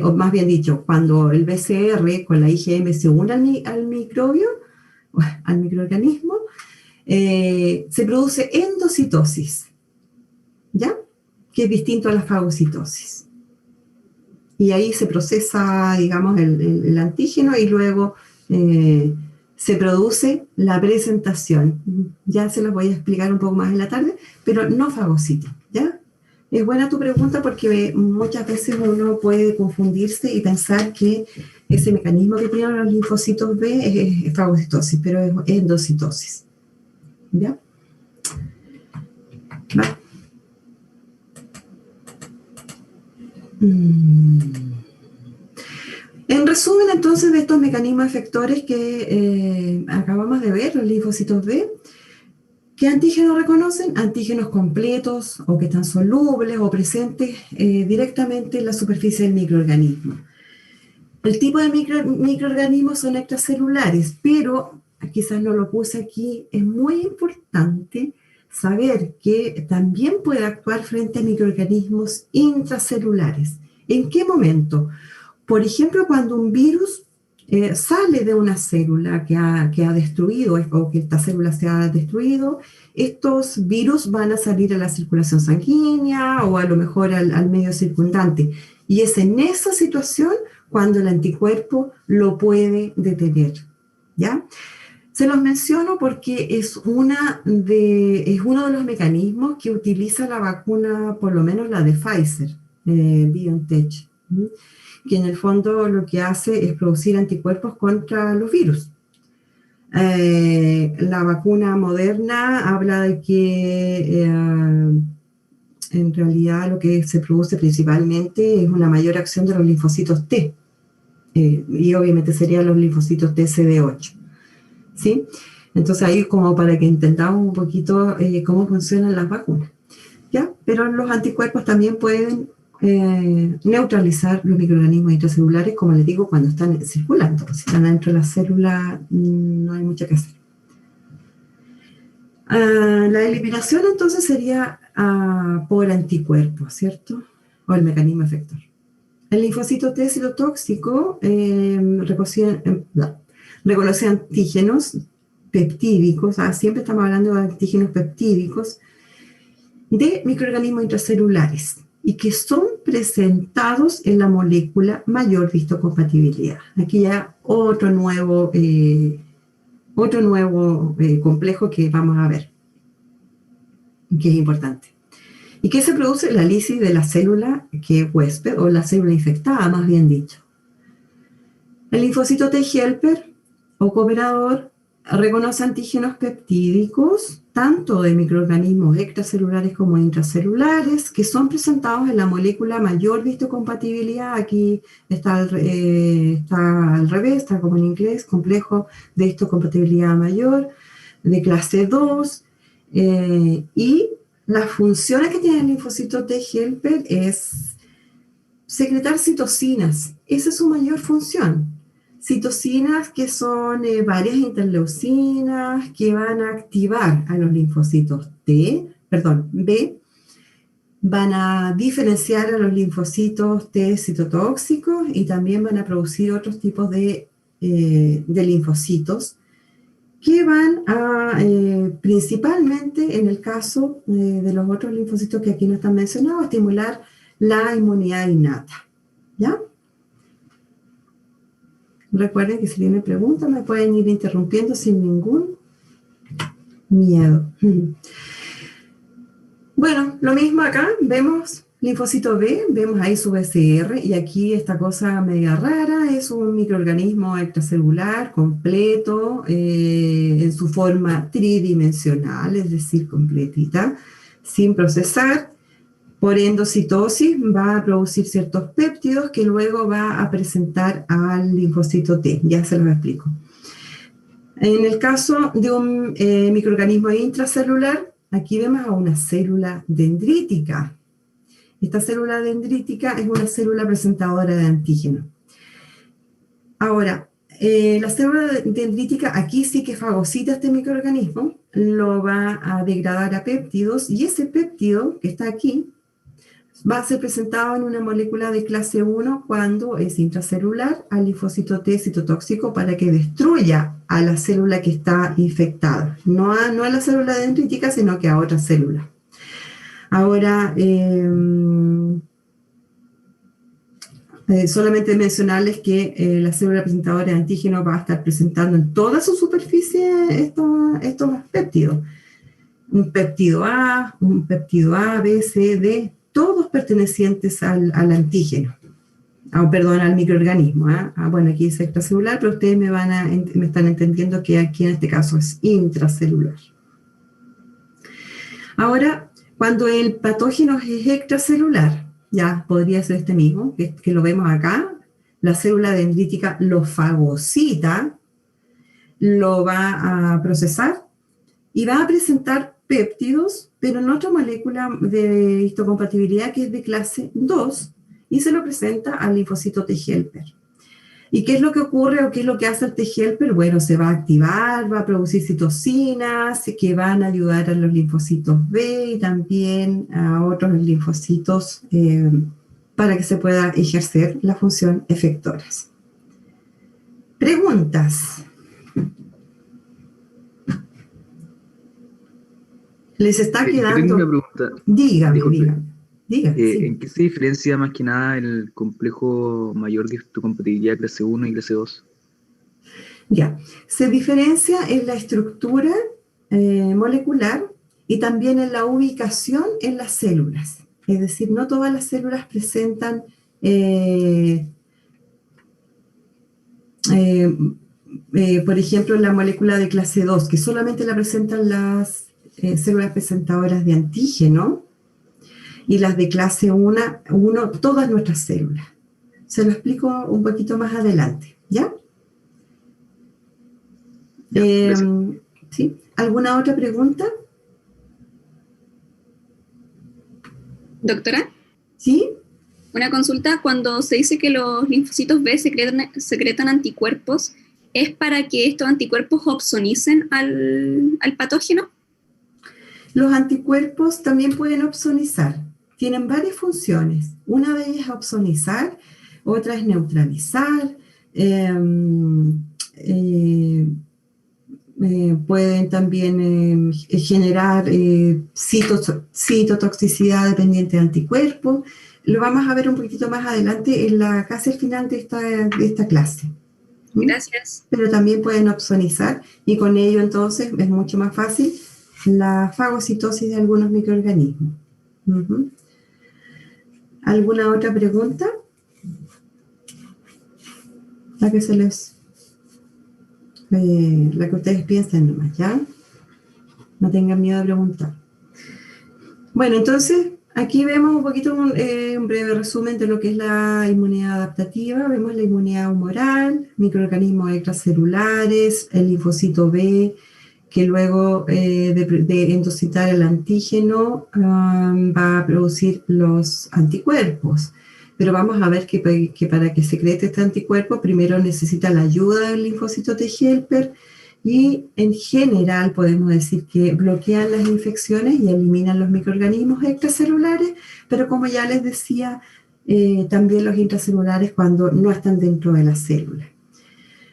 A: o más bien dicho, cuando el BCR con la IgM se une al microorganismo, se produce endocitosis, ¿ya? Que es distinto a la fagocitosis. Y ahí se procesa, digamos, el antígeno y luego se produce la presentación. Ya se los voy a explicar un poco más en la tarde, pero no fagocitan, ¿ya? Es buena tu pregunta porque muchas veces uno puede confundirse y pensar que ese mecanismo que tienen los linfocitos B es fagocitosis, pero es endocitosis. ¿Ya? ¿Va? En resumen, entonces, de estos mecanismos efectores que acabamos de ver, los linfocitos B, ¿qué antígenos reconocen? Antígenos completos o que están solubles o presentes directamente en la superficie del microorganismo. El tipo de microorganismos son extracelulares, pero quizás no lo puse aquí, es muy importante saber que también puede actuar frente a microorganismos intracelulares. ¿En qué momento? Por ejemplo, cuando un virus sale de una célula que ha destruido o que esta célula se ha destruido, estos virus van a salir a la circulación sanguínea o a lo mejor al medio circundante. Y es en esa situación cuando el anticuerpo lo puede detener, ¿ya? Se los menciono porque es uno de los mecanismos que utiliza la vacuna, por lo menos la de Pfizer, BioNTech, que en el fondo lo que hace es producir anticuerpos contra los virus. La vacuna Moderna habla de que en realidad lo que se produce principalmente es una mayor acción de los linfocitos T, y obviamente serían los linfocitos TCD8, ¿sí? Entonces ahí como para que entendamos un poquito cómo funcionan las vacunas, ¿ya? Pero los anticuerpos también pueden neutralizar los microorganismos intracelulares, como les digo, cuando están circulando. Si están dentro de la célula, no hay mucho que hacer. La eliminación entonces sería por anticuerpos, ¿cierto? O el mecanismo efector. El linfocito T citotóxico reconoce antígenos peptídicos, siempre estamos hablando de antígenos peptídicos, de microorganismos intracelulares y que son presentados en la molécula mayor de histocompatibilidad. Aquí ya otro nuevo complejo que vamos a ver, que es importante. ¿Y qué se produce? La lisis de la célula que es huésped, o la célula infectada, más bien dicho. El linfocito T helper o cooperador reconoce antígenos peptídicos, tanto de microorganismos extracelulares como intracelulares, que son presentados en la molécula mayor de histocompatibilidad. Aquí está al revés, está como en inglés, complejo de histocompatibilidad mayor, de clase 2, y las funciones que tiene el linfocito T helper es secretar citocinas. Esa es su mayor función. Citocinas que son varias interleucinas que van a activar a los linfocitos B, van a diferenciar a los linfocitos T citotóxicos y también van a producir otros tipos de linfocitos que van a, principalmente en el caso de los otros linfocitos que aquí no están mencionados, estimular la inmunidad innata, ¿ya? Recuerden que si tienen preguntas me pueden ir interrumpiendo sin ningún miedo. Bueno, lo mismo acá, vemos linfocito B, vemos ahí su BCR, y aquí esta cosa media rara es un microorganismo extracelular completo, en su forma tridimensional, es decir, completita, sin procesar. Por endocitosis va a producir ciertos péptidos que luego va a presentar al linfocito T, ya se los explico. En el caso de un microorganismo intracelular, aquí vemos a una célula dendrítica. Esta célula dendrítica es una célula presentadora de antígeno. Ahora, la célula dendrítica aquí sí que fagocita este microorganismo, lo va a degradar a péptidos, y ese péptido que está aquí va a ser presentado en una molécula de clase 1 cuando es intracelular al linfocito T citotóxico para que destruya a la célula que está infectada. No a la célula dendrítica, sino que a otra célula. Ahora, solamente mencionarles que la célula presentadora de antígeno va a estar presentando en toda su superficie estos péptidos. Un péptido A, B, C, D, todos pertenecientes al antígeno. perdón, al microorganismo. Bueno, aquí dice extracelular, pero ustedes me están entendiendo que aquí en este caso es intracelular. Ahora, cuando el patógeno es extracelular, ya podría ser este mismo, que lo vemos acá, la célula dendrítica lo fagocita, lo va a procesar y va a presentar péptidos, pero en otra molécula de histocompatibilidad que es de clase 2 y se lo presenta al linfocito T helper. ¿Y qué es lo que ocurre o qué es lo que hace el T helper? Bueno, se va a activar, va a producir citocinas que van a ayudar a los linfocitos B y también a otros linfocitos para que se pueda ejercer la función efectoras. Preguntas. ¿Les está quedando?
D: Tengo una pregunta.
A: Dígame.
D: Sí. ¿En qué se
A: Sí.
D: diferencia más que nada el complejo mayor de histocompatibilidad clase 1 y clase 2?
A: Ya, se diferencia en la estructura molecular y también en la ubicación en las células. Es decir, no todas las células presentan por ejemplo, la molécula de clase 2, que solamente la presentan las células presentadoras de antígeno, y las de clase 1, todas nuestras células. Se lo explico un poquito más adelante, ¿ya? ¿Sí? ¿Alguna otra pregunta?
C: Doctora.
A: ¿Sí?
C: Una consulta, cuando se dice que los linfocitos B secretan anticuerpos, ¿es para que estos anticuerpos opsonicen al patógeno?
A: Los anticuerpos también pueden opsonizar. Tienen varias funciones. Una de ellas es opsonizar, otra es neutralizar, pueden también generar citotoxicidad dependiente de anticuerpos. Lo vamos a ver un poquito más adelante, casi al final de esta clase.
C: Gracias.
A: Pero también pueden opsonizar y con ello entonces es mucho más fácil la fagocitosis de algunos microorganismos. ¿Alguna otra pregunta? La que ustedes piensen nomás, ¿ya? No tengan miedo de preguntar. Bueno, entonces aquí vemos un poquito un breve resumen de lo que es la inmunidad adaptativa. Vemos la inmunidad humoral, microorganismos extracelulares, el linfocito B, que luego de endocitar el antígeno va a producir los anticuerpos. Pero vamos a ver que para que secrete este anticuerpo, primero necesita la ayuda del linfocito T helper y en general podemos decir que bloquean las infecciones y eliminan los microorganismos extracelulares, pero como ya les decía, también los intracelulares cuando no están dentro de la célula.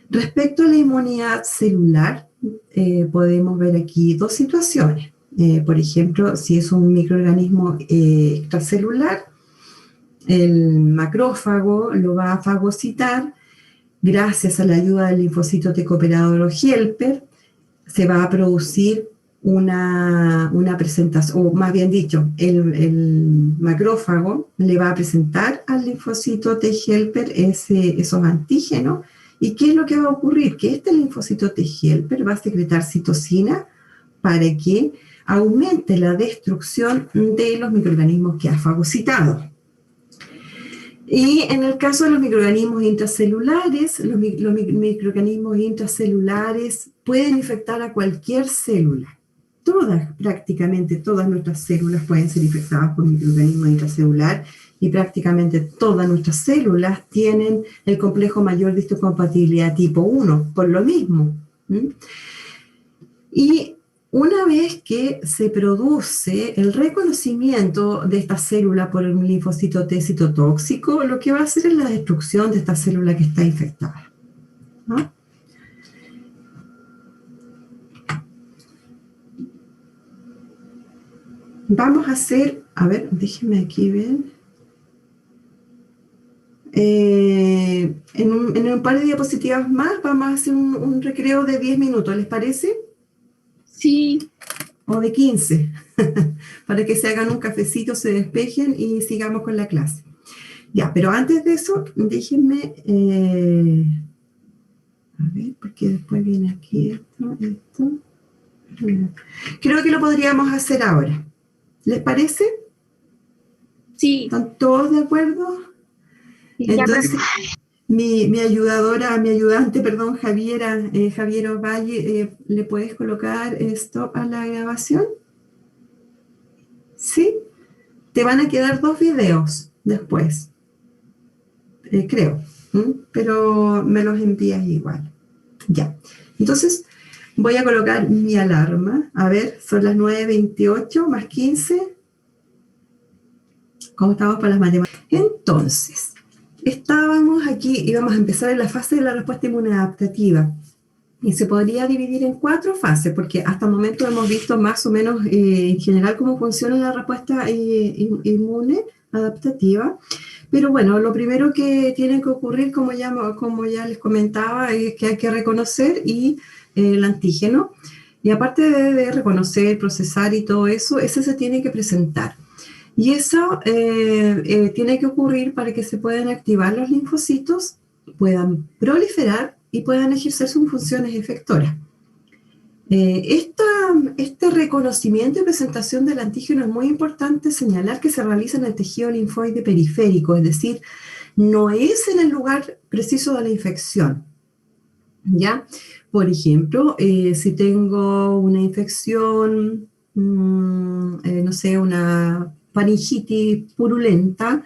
A: Respecto a la inmunidad celular, podemos ver aquí dos situaciones. Por ejemplo, si es un microorganismo extracelular, el macrófago lo va a fagocitar gracias a la ayuda del linfocito T cooperador o helper, se va a producir una presentación, o más bien dicho, el macrófago le va a presentar al linfocito T helper esos antígenos. ¿Y qué es lo que va a ocurrir? Que este linfocito T helper va a secretar citocina para que aumente la destrucción de los microorganismos que ha fagocitado. Y en el caso de los microorganismos intracelulares, los microorganismos intracelulares pueden infectar a cualquier célula. Prácticamente todas nuestras células pueden ser infectadas por microorganismos intracelulares y prácticamente todas nuestras células tienen el complejo mayor de histocompatibilidad tipo 1, por lo mismo. Y una vez que se produce el reconocimiento de esta célula por el linfocito T citotóxico, lo que va a hacer es la destrucción de esta célula que está infectada, ¿no? Vamos a hacer, a ver, déjenme aquí ver. En un par de diapositivas más vamos a hacer un recreo de 10 minutos, ¿les parece?
C: Sí.
A: O de 15, para que se hagan un cafecito, se despejen y sigamos con la clase. Ya, pero antes de eso, déjenme, a ver, porque después viene aquí esto. Creo que lo podríamos hacer ahora. ¿Les parece?
C: Sí.
A: ¿Están todos de acuerdo? Entonces, mi ayudante, perdón, Javier Ovalle, ¿le puedes colocar stop a la grabación? ¿Sí? Te van a quedar 2 videos después, creo, pero me los envías igual. Ya, entonces voy a colocar mi alarma. A ver, son las 9:28 más 15. ¿Cómo estamos para las matemáticas? Entonces, estábamos aquí, íbamos a empezar en la fase de la respuesta inmunoadaptativa. Y se podría dividir en 4 fases, porque hasta el momento hemos visto más o menos en general cómo funciona la respuesta inmune adaptativa. Pero bueno, lo primero que tiene que ocurrir, como ya les comentaba, es que hay que reconocer el antígeno. Y aparte de reconocer, procesar y todo eso, ese se tiene que presentar. Y eso tiene que ocurrir para que se puedan activar los linfocitos, puedan proliferar y puedan ejercer sus funciones efectoras. Este reconocimiento y presentación del antígeno es muy importante señalar que se realiza en el tejido linfoide periférico, es decir, no es en el lugar preciso de la infección. ¿Ya? Por ejemplo, si tengo una infección, no sé, una faringitis purulenta,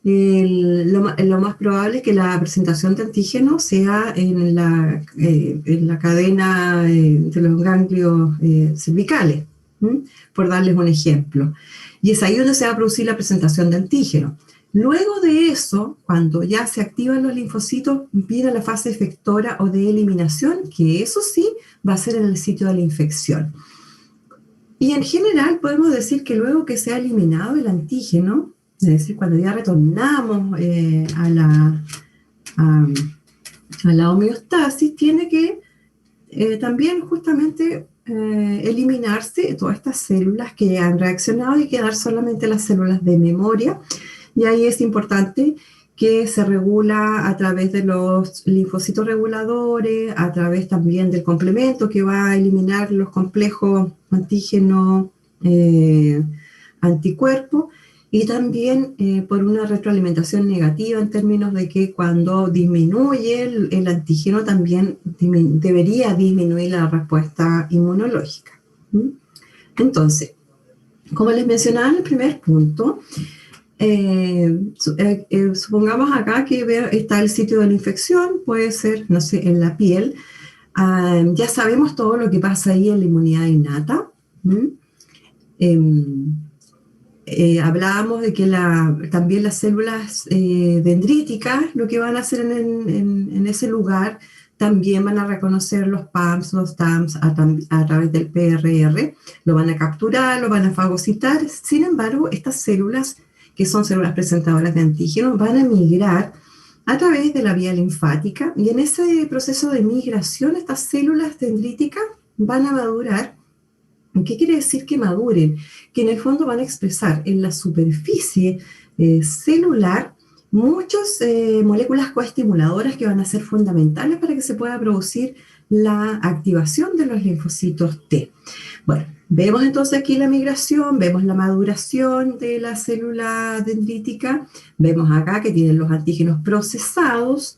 A: lo más probable es que la presentación de antígeno sea en la cadena de los ganglios cervicales, por darles un ejemplo. Y es ahí donde se va a producir la presentación de antígeno. Luego de eso, cuando ya se activan los linfocitos, viene la fase efectora o de eliminación, que eso sí va a ser en el sitio de la infección. Y en general podemos decir que luego que se ha eliminado el antígeno, es decir, cuando ya retornamos a la homeostasis, tiene que también justamente eliminarse todas estas células que han reaccionado y quedar solamente las células de memoria. Y ahí es importante que se regula a través de los linfocitos reguladores, a través también del complemento que va a eliminar los complejos antígeno anticuerpo, y también por una retroalimentación negativa en términos de que cuando disminuye el antígeno también debería disminuir la respuesta inmunológica. Entonces, como les mencionaba en el primer punto, supongamos acá que está el sitio de la infección, puede ser, no sé, en la piel. Ya sabemos todo lo que pasa ahí en la inmunidad innata. Hablábamos de que también las células dendríticas, lo que van a hacer en ese lugar, también van a reconocer los PAMs, los TAMs a través del PRR, lo van a capturar, lo van a fagocitar. Sin embargo, estas células, que son células presentadoras de antígenos, van a migrar a través de la vía linfática, y en ese proceso de migración estas células dendríticas van a madurar. ¿Qué quiere decir que maduren? Que en el fondo van a expresar en la superficie celular muchas moléculas coestimuladoras que van a ser fundamentales para que se pueda producir la activación de los linfocitos T. Bueno, vemos entonces aquí la migración, vemos la maduración de la célula dendrítica, vemos acá que tienen los antígenos procesados,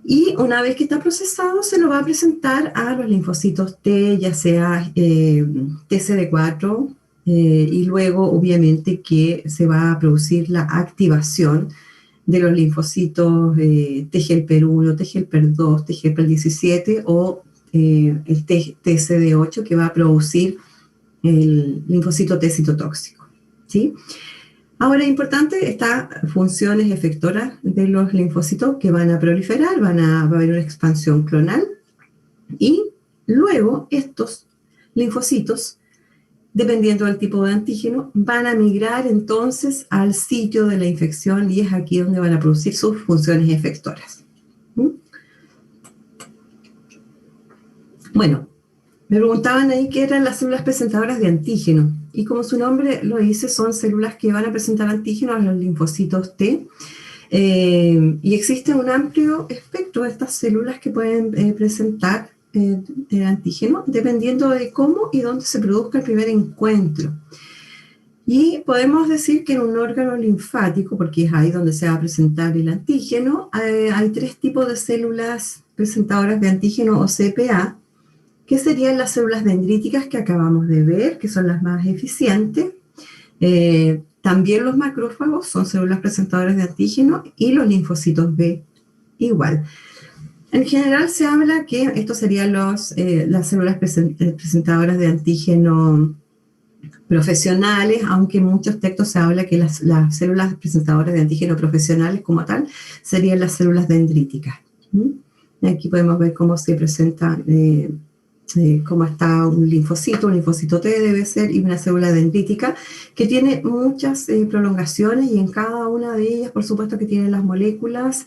A: y una vez que está procesado se lo va a presentar a los linfocitos T, ya sea TCD4, y luego obviamente que se va a producir la activación de los linfocitos TGLPR1, TGLPR2, TGLPR17 o el TCD8, que va a producir el linfocito T citotóxico, ¿sí? Ahora, importante, estas funciones efectoras de los linfocitos que van a proliferar, va a haber una expansión clonal, y luego estos linfocitos, dependiendo del tipo de antígeno, van a migrar entonces al sitio de la infección, y es aquí donde van a producir sus funciones efectoras. Bueno, me preguntaban ahí qué eran las células presentadoras de antígeno. y como su nombre lo dice, son células que van a presentar antígenos a los linfocitos T. Y existe un amplio espectro de estas células que pueden presentar el antígeno, dependiendo de cómo y dónde se produzca el primer encuentro. Y podemos decir que en un órgano linfático, porque es ahí donde se va a presentar el antígeno, hay 3 tipos de células presentadoras de antígeno o CPA, que serían las células dendríticas que acabamos de ver, que son las más eficientes. También los macrófagos son células presentadoras de antígeno y los linfocitos B igual. En general se habla que estos serían las células presentadoras de antígeno profesionales, aunque en muchos textos se habla que las células presentadoras de antígeno profesionales como tal serían las células dendríticas. Aquí podemos ver cómo se presenta, cómo está un linfocito T debe ser, y una célula dendrítica que tiene muchas prolongaciones, y en cada una de ellas, por supuesto, que tiene las moléculas,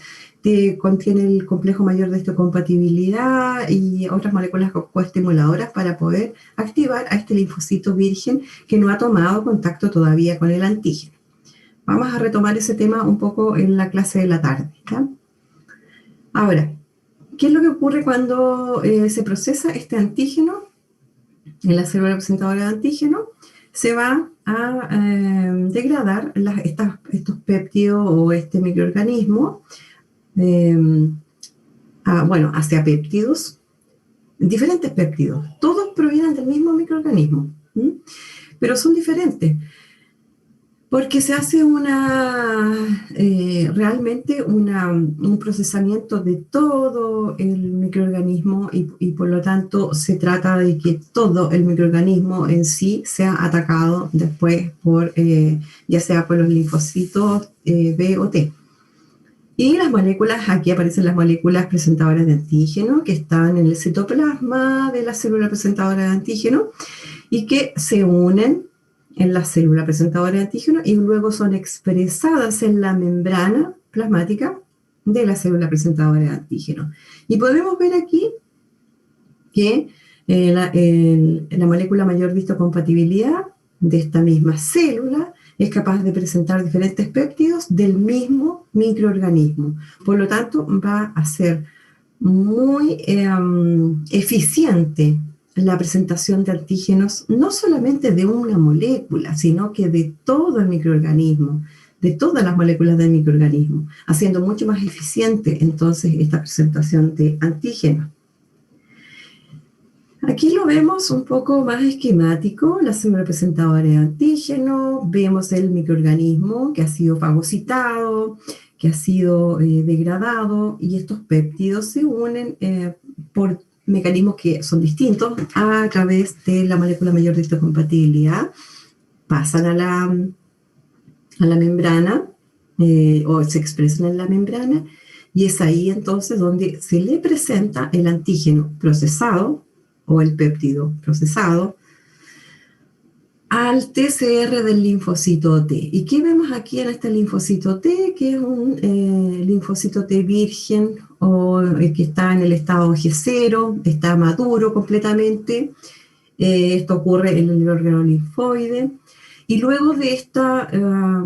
A: contiene el complejo mayor de histocompatibilidad y otras moléculas coestimuladoras para poder activar a este linfocito virgen que no ha tomado contacto todavía con el antígeno. Vamos a retomar ese tema un poco en la clase de la tarde, ¿ya? Ahora, ¿qué es lo que ocurre cuando se procesa este antígeno? En la célula presentadora de antígeno se va a degradar estos péptidos o este microorganismo hacia péptidos, diferentes péptidos. Todos provienen del mismo microorganismo, pero son diferentes, porque se hace realmente un procesamiento de todo el microorganismo y por lo tanto se trata de que todo el microorganismo en sí sea atacado después ya sea por los linfocitos B o T. Y las moléculas, aquí aparecen las moléculas presentadoras de antígeno que están en el citoplasma de la célula presentadora de antígeno y que se unen en la célula presentadora de antígeno y luego son expresadas en la membrana plasmática de la célula presentadora de antígeno. Y podemos ver aquí que la molécula mayor de histocompatibilidad de esta misma célula es capaz de presentar diferentes péptidos del mismo microorganismo. Por lo tanto, va a ser muy eficiente la presentación de antígenos, no solamente de una molécula, sino que de todo el microorganismo, de todas las moléculas del microorganismo, haciendo mucho más eficiente entonces esta presentación de antígenos. Aquí lo vemos un poco más esquemático, la célula presentadora de antígeno, vemos el microorganismo que ha sido fagocitado, que ha sido degradado, y estos péptidos se unen por mecanismos que son distintos a través de la molécula mayor de histocompatibilidad, pasan a la membrana o se expresan en la membrana, y es ahí entonces donde se le presenta el antígeno procesado o el péptido procesado al TCR del linfocito T. ¿Y qué vemos aquí en este linfocito T? Que es un linfocito T virgen o que está en el estado G0, está maduro completamente. Esto ocurre en el órgano linfoide. Y luego de esta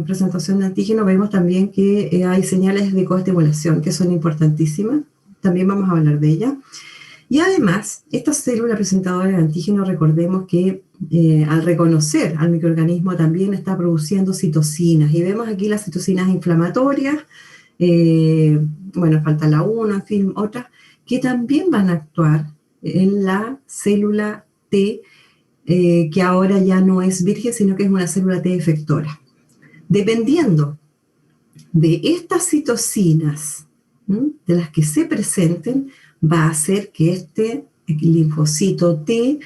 A: presentación de antígeno vemos también que hay señales de coestimulación que son importantísimas. También vamos a hablar de ellas. Y además, esta célula presentadora de antígeno, recordemos que al reconocer al microorganismo también está produciendo citocinas. Y vemos aquí las citocinas inflamatorias, falta la 1, en fin, otras, que también van a actuar en la célula T, que ahora ya no es virgen, sino que es una célula T efectora. Dependiendo de estas citocinas, de las que se presenten, va a hacer que este linfocito T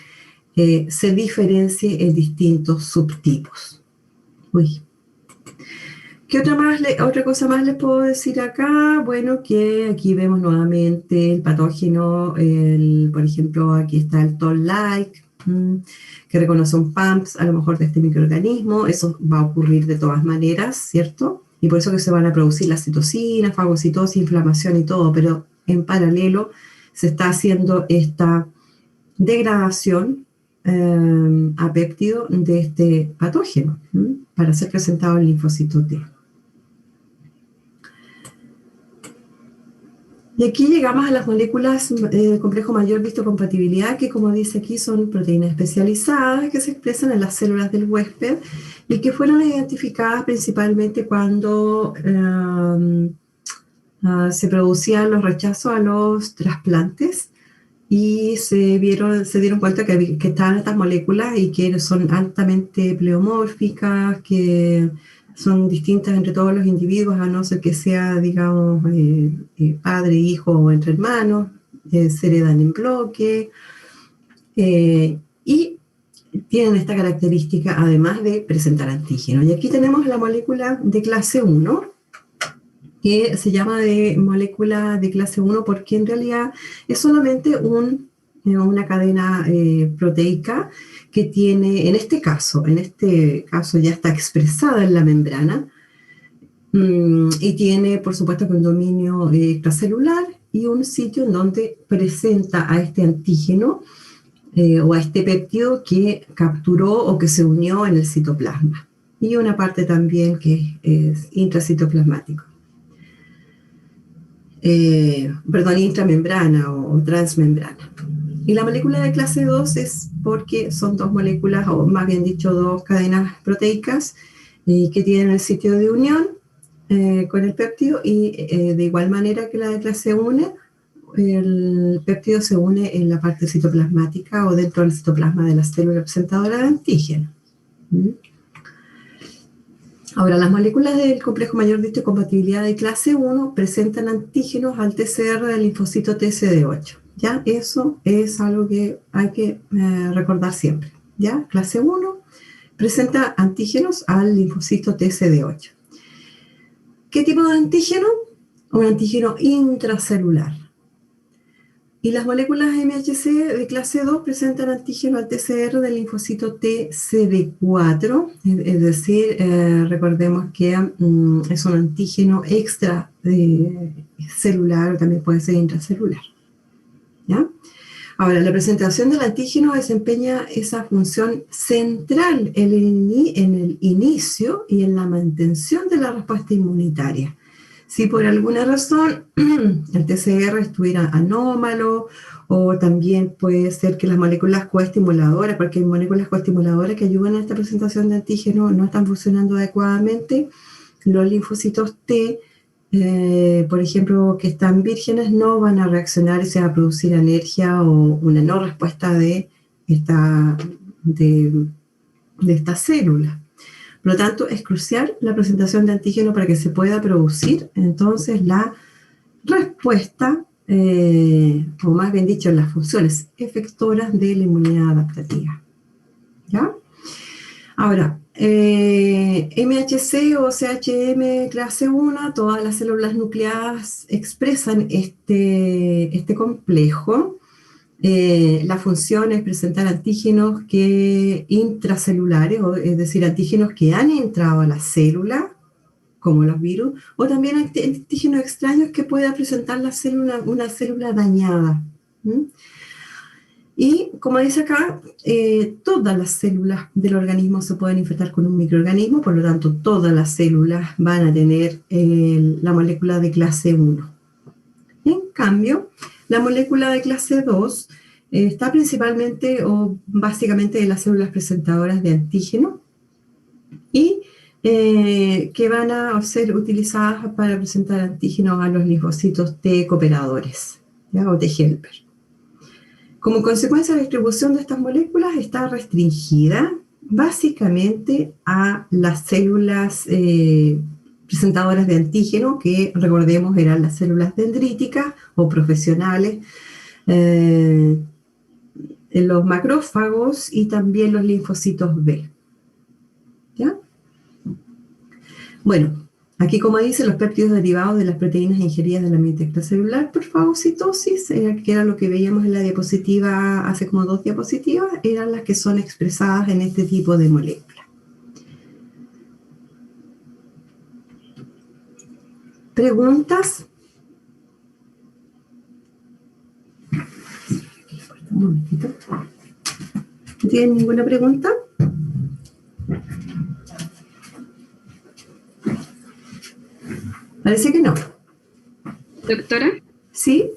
A: se diferencie en distintos subtipos. ¿Qué otra cosa más les puedo decir acá? Bueno, que aquí vemos nuevamente el patógeno, por ejemplo, aquí está el toll-like, que reconoce un PAMPs, a lo mejor de este microorganismo. Eso va a ocurrir de todas maneras, ¿cierto? Y por eso que se van a producir las citocinas, fagocitosis, inflamación y todo, pero en paralelo se está haciendo esta degradación apéptido de este patógeno para ser presentado en linfocito T. Y aquí llegamos a las moléculas complejo mayor de histocompatibilidad, que como dice aquí son proteínas especializadas que se expresan en las células del huésped y que fueron identificadas principalmente cuando se producían los rechazos a los trasplantes y se dieron cuenta que estaban estas moléculas y que son altamente pleomórficas, que son distintas entre todos los individuos, a no ser que sea, digamos, padre, hijo o entre hermanos, se heredan en bloque, y tienen esta característica además de presentar antígenos. Y aquí tenemos la molécula de clase 1, que se llama de molécula de clase 1 porque en realidad es solamente una cadena proteica que tiene, en este caso ya está expresada en la membrana y tiene, por supuesto, un dominio extracelular y un sitio en donde presenta a este antígeno o a este péptido que capturó o que se unió en el citoplasma. Y una parte también que es intracitoplasmático. Intramembrana o transmembrana. Y la molécula de clase 2 es porque son dos moléculas, o más bien dicho, dos cadenas proteicas que tienen el sitio de unión con el péptido y de igual manera que la de clase 1, el péptido se une en la parte citoplasmática o dentro del citoplasma de la célula presentadora de antígeno. Ahora, las moléculas del complejo mayor de histocompatibilidad de clase 1 presentan antígenos al TCR del linfocito TCD8. ¿Ya? Eso es algo que hay que recordar siempre. ¿Ya? Clase 1 presenta antígenos al linfocito TCD8. ¿Qué tipo de antígeno? Un antígeno intracelular. Y las moléculas MHC de clase 2 presentan antígeno al TCR del linfocito TCD4, es decir, recordemos que es un antígeno extracelular o también puede ser intracelular. ¿Ya? Ahora, la presentación del antígeno desempeña esa función central en el inicio y en la mantención de la respuesta inmunitaria. Si por alguna razón el TCR estuviera anómalo, o también puede ser que las moléculas coestimuladoras, porque hay moléculas coestimuladoras que ayudan a esta presentación de antígeno, no están funcionando adecuadamente, los linfocitos T, por ejemplo, que están vírgenes, no van a reaccionar y se va a producir alergia o una no respuesta de esta célula. Por lo tanto, es crucial la presentación de antígeno para que se pueda producir entonces la respuesta, o más bien dicho, las funciones efectoras de la inmunidad adaptativa. ¿Ya? Ahora, MHC o CHM clase 1, todas las células nucleadas expresan este complejo. La función es presentar antígenos intracelulares, es decir, antígenos que han entrado a la célula, como los virus, o también antígenos extraños que pueda presentar una célula dañada. Y como dice acá, todas las células del organismo se pueden infectar con un microorganismo, por lo tanto todas las células van a tener la molécula de clase 1. En cambio, la molécula de clase 2 está principalmente o básicamente en las células presentadoras de antígeno y que van a ser utilizadas para presentar antígenos a los linfocitos T cooperadores, ¿ya? O T helper. Como consecuencia, la distribución de estas moléculas está restringida básicamente a las células presentadoras de antígeno, que recordemos eran las células dendríticas o profesionales, los macrófagos y también los linfocitos B. ¿Ya? Bueno, aquí como dice, los péptidos derivados de las proteínas ingeridas del ambiente extracelular por fagocitosis, que era lo que veíamos en la diapositiva hace como 2 diapositivas, eran las que son expresadas en este tipo de moléculas. ¿Preguntas? Un momentito. ¿No tienen ninguna pregunta? Parece que no.
C: Doctora.
A: ¿Sí?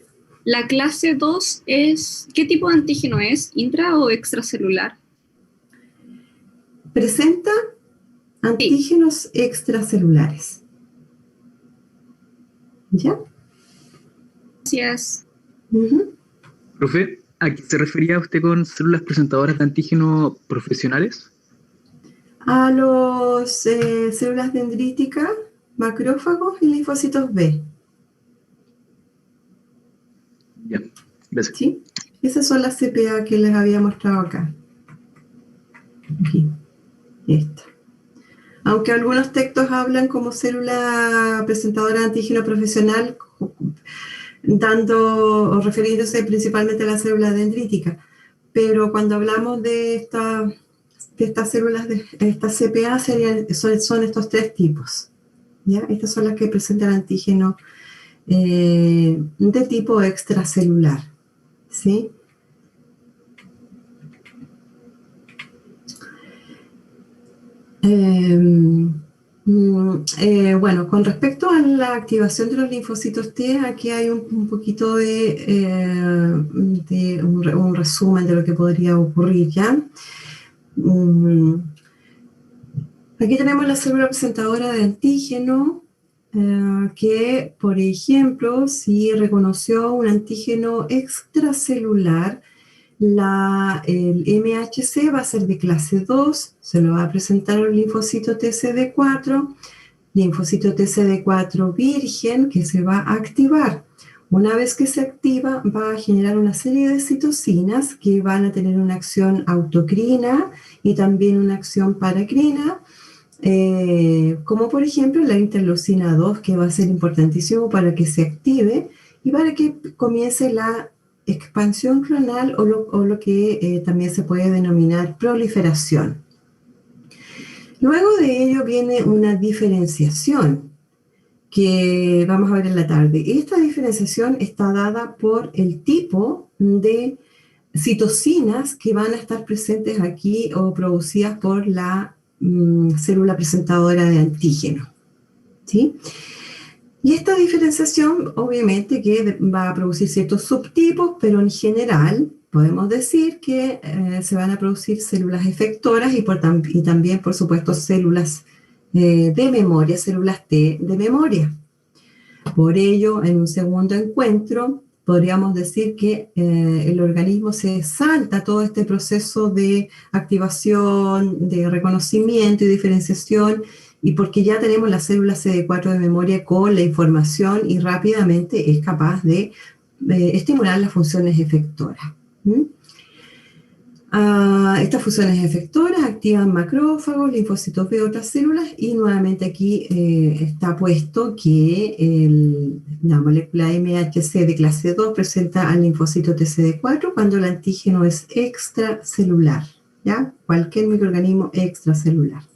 C: La clase 2 es, ¿qué tipo de antígeno es? ¿Intra o extracelular?
A: Presenta antígenos extracelulares. ¿Ya?
C: Gracias.
D: Profe, ¿a qué se refería usted con células presentadoras de antígeno profesionales?
A: A los células dendríticas, macrófagos y linfocitos B.
D: Ya, gracias.
A: ¿Sí? Esas son las CPA que les había mostrado acá. Aquí. Esta. Aunque algunos textos hablan como célula presentadora de antígeno profesional, dando o refiriéndose principalmente a la célula dendrítica. Pero cuando hablamos de estas células, de estas CPA, son estos tres tipos. ¿Ya? Estas son las que presentan antígeno de tipo extracelular. ¿Sí? Bueno, con respecto a la activación de los linfocitos T, aquí hay un poquito de un resumen de lo que podría ocurrir, ¿ya? Aquí tenemos la célula presentadora de antígeno, que, por ejemplo, si reconoció un antígeno extracelular, el MHC va a ser de clase 2, se lo va a presentar un linfocito TCD4, linfocito TCD4 virgen que se va a activar. Una vez que se activa, va a generar una serie de citocinas que van a tener una acción autocrina y también una acción paracrina, como por ejemplo la interleucina 2, que va a ser importantísimo para que se active y para que comience la expansión clonal o lo que también se puede denominar proliferación. Luego de ello viene una diferenciación que vamos a ver en la tarde. Esta diferenciación está dada por el tipo de citocinas que van a estar presentes aquí o producidas por la célula presentadora de antígeno. ¿Sí? Y esta diferenciación, obviamente, que va a producir ciertos subtipos, pero en general podemos decir que se van a producir células efectoras y también, por supuesto, células de memoria, células T de memoria. Por ello, en un segundo encuentro, podríamos decir que el organismo se salta todo este proceso de activación, de reconocimiento y diferenciación, y porque ya tenemos la célula CD4 de memoria con la información y rápidamente es capaz de estimular las funciones efectoras. Estas funciones efectoras activan macrófagos, linfocitos B, otras células, y nuevamente aquí está puesto que la molécula MHC de clase 2 presenta al linfocito TCD4 cuando el antígeno es extracelular, ¿ya? Cualquier microorganismo extracelular.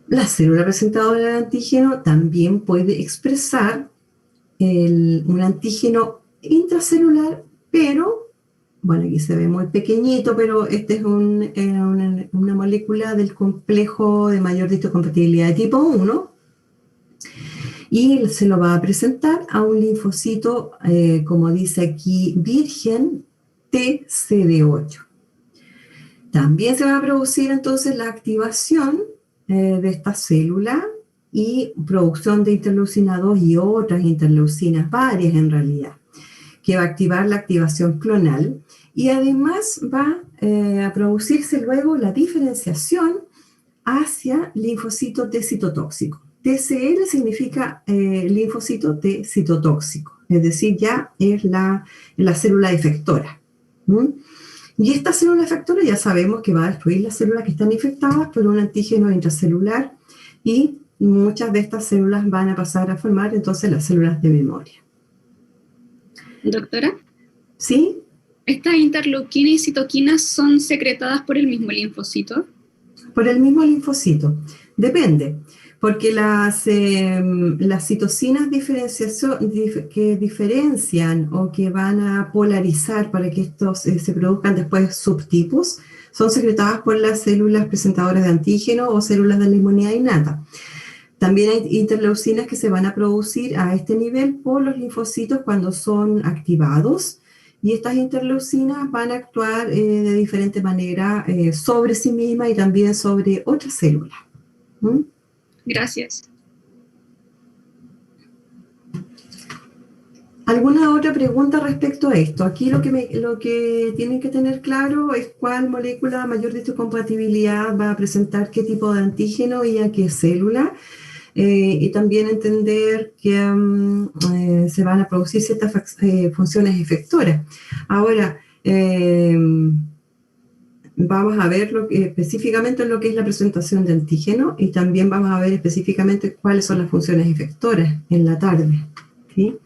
A: La célula presentadora de antígeno también puede expresar un antígeno intracelular, pero, bueno, aquí se ve muy pequeñito, pero este es una molécula del complejo de mayor histocompatibilidad de tipo 1, y se lo va a presentar a un linfocito, como dice aquí, virgen TCD8. También se va a producir entonces la activación de esta célula y producción de interleucina 2 y otras interleucinas, varias en realidad, que va a activar la activación clonal, y además va a producirse luego la diferenciación hacia linfocito T citotóxico. TCL significa linfocito T citotóxico, es decir, ya es la célula efectora. Y esta célula efectora ya sabemos que va a destruir las células que están infectadas por un antígeno intracelular, y muchas de estas células van a pasar a formar entonces las células de memoria.
C: Doctora.
A: ¿Sí?
C: ¿Estas interleuquinas y citoquinas son secretadas por el mismo linfocito?
A: Por el mismo linfocito. Depende, porque las citocinas que diferencian o que van a polarizar para que estos se produzcan después subtipos son secretadas por las células presentadoras de antígeno o células de la inmunidad innata. También hay interleucinas que se van a producir a este nivel por los linfocitos cuando son activados, y estas interleucinas van a actuar de diferente manera sobre sí mismas y también sobre otras células. ¿Mm?
C: Gracias.
A: ¿Alguna otra pregunta respecto a esto? Aquí lo que tienen que tener claro es cuál molécula mayor de histocompatibilidad va a presentar qué tipo de antígeno y a qué célula. Y también entender que se van a producir ciertas funciones efectoras. Ahora, vamos a ver específicamente lo que es la presentación de antígeno, y también vamos a ver específicamente cuáles son las funciones efectoras en la tarde. ¿Sí?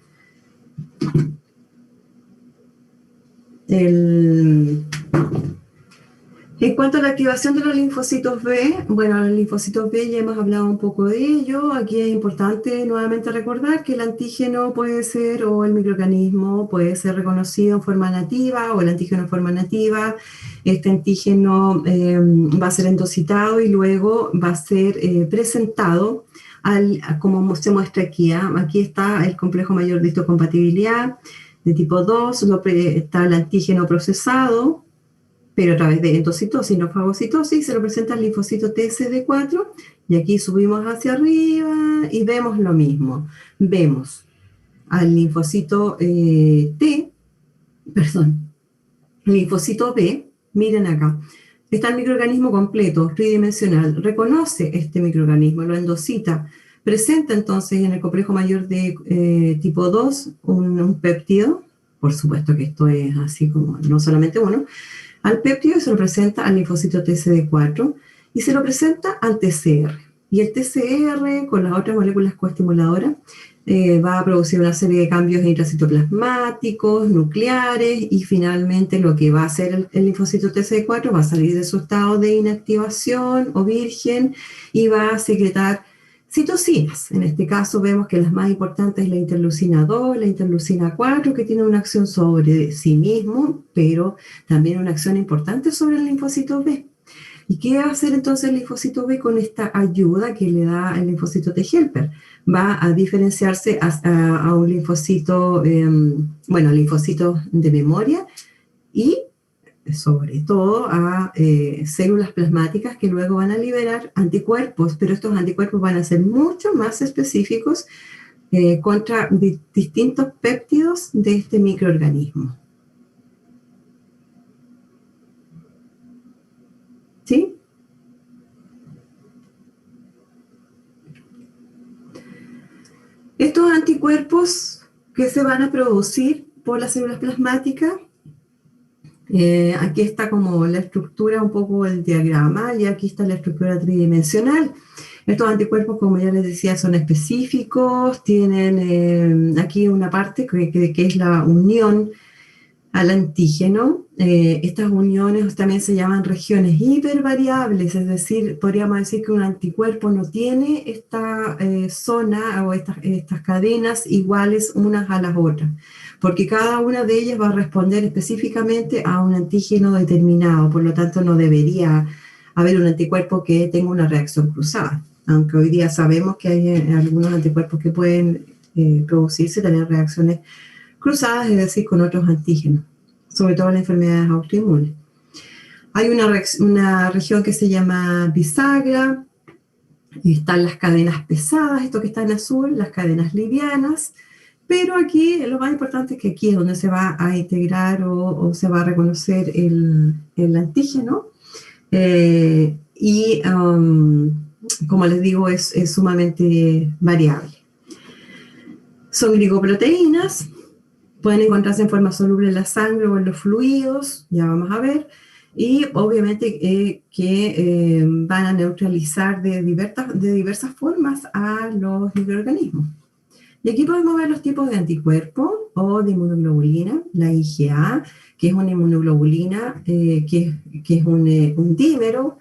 A: En cuanto a la activación de los linfocitos B, bueno, los linfocitos B ya hemos hablado un poco de ello. Aquí es importante nuevamente recordar que el antígeno puede ser, o el microorganismo puede ser reconocido en forma nativa, o el antígeno en forma nativa. Este antígeno va a ser endocitado y luego va a ser presentado como se muestra aquí. Aquí está el complejo mayor de histocompatibilidad de tipo 2, está el antígeno procesado, pero a través de endocitosis, no fagocitosis, se lo presenta el linfocito TSD4, y aquí subimos hacia arriba y vemos lo mismo. Vemos al linfocito linfocito B, miren acá, está el microorganismo completo, tridimensional, reconoce este microorganismo, lo endocita, presenta entonces en el complejo mayor de tipo 2 un péptido, por supuesto que esto es así como no solamente uno, al péptido, se lo presenta al linfocito TCD4 y se lo presenta al TCR. Y el TCR, con las otras moléculas coestimuladoras, va a producir una serie de cambios intracitoplasmáticos, nucleares, y finalmente lo que va a hacer el linfocito TCD4 va a salir de su estado de inactivación o virgen y va a secretar citocinas. En este caso vemos que las más importantes es la interleucina 2, la interleucina 4, que tiene una acción sobre sí mismo, pero también una acción importante sobre el linfocito B. ¿Y qué va a hacer entonces el linfocito B con esta ayuda que le da el linfocito T helper? Va a diferenciarse a un linfocito, linfocitos de memoria, y sobre todo a células plasmáticas que luego van a liberar anticuerpos, pero estos anticuerpos van a ser mucho más específicos contra distintos péptidos de este microorganismo. ¿Sí? Estos anticuerpos que se van a producir por las células plasmáticas, aquí está como la estructura, un poco el diagrama, y aquí está la estructura tridimensional. Estos anticuerpos, como ya les decía, son específicos, tienen aquí una parte que es la unión al antígeno. Estas uniones también se llaman regiones hipervariables, es decir, podríamos decir que un anticuerpo no tiene esta zona o estas cadenas iguales unas a las otras, porque cada una de ellas va a responder específicamente a un antígeno determinado, por lo tanto no debería haber un anticuerpo que tenga una reacción cruzada, aunque hoy día sabemos que hay algunos anticuerpos que pueden producirse, tener reacciones cruzadas, es decir, con otros antígenos, sobre todo en las enfermedades autoinmunes. Hay una región que se llama bisagra, y están las cadenas pesadas, esto que está en azul, las cadenas livianas, pero aquí lo más importante es que aquí es donde se va a integrar o se va a reconocer el antígeno, como les digo, es sumamente variable. Son glicoproteínas, pueden encontrarse en forma soluble en la sangre o en los fluidos, ya vamos a ver, y obviamente que van a neutralizar de diversas formas a los microorganismos. Y aquí podemos ver los tipos de anticuerpos o de inmunoglobulina, la IgA, que es una inmunoglobulina que es un dímero,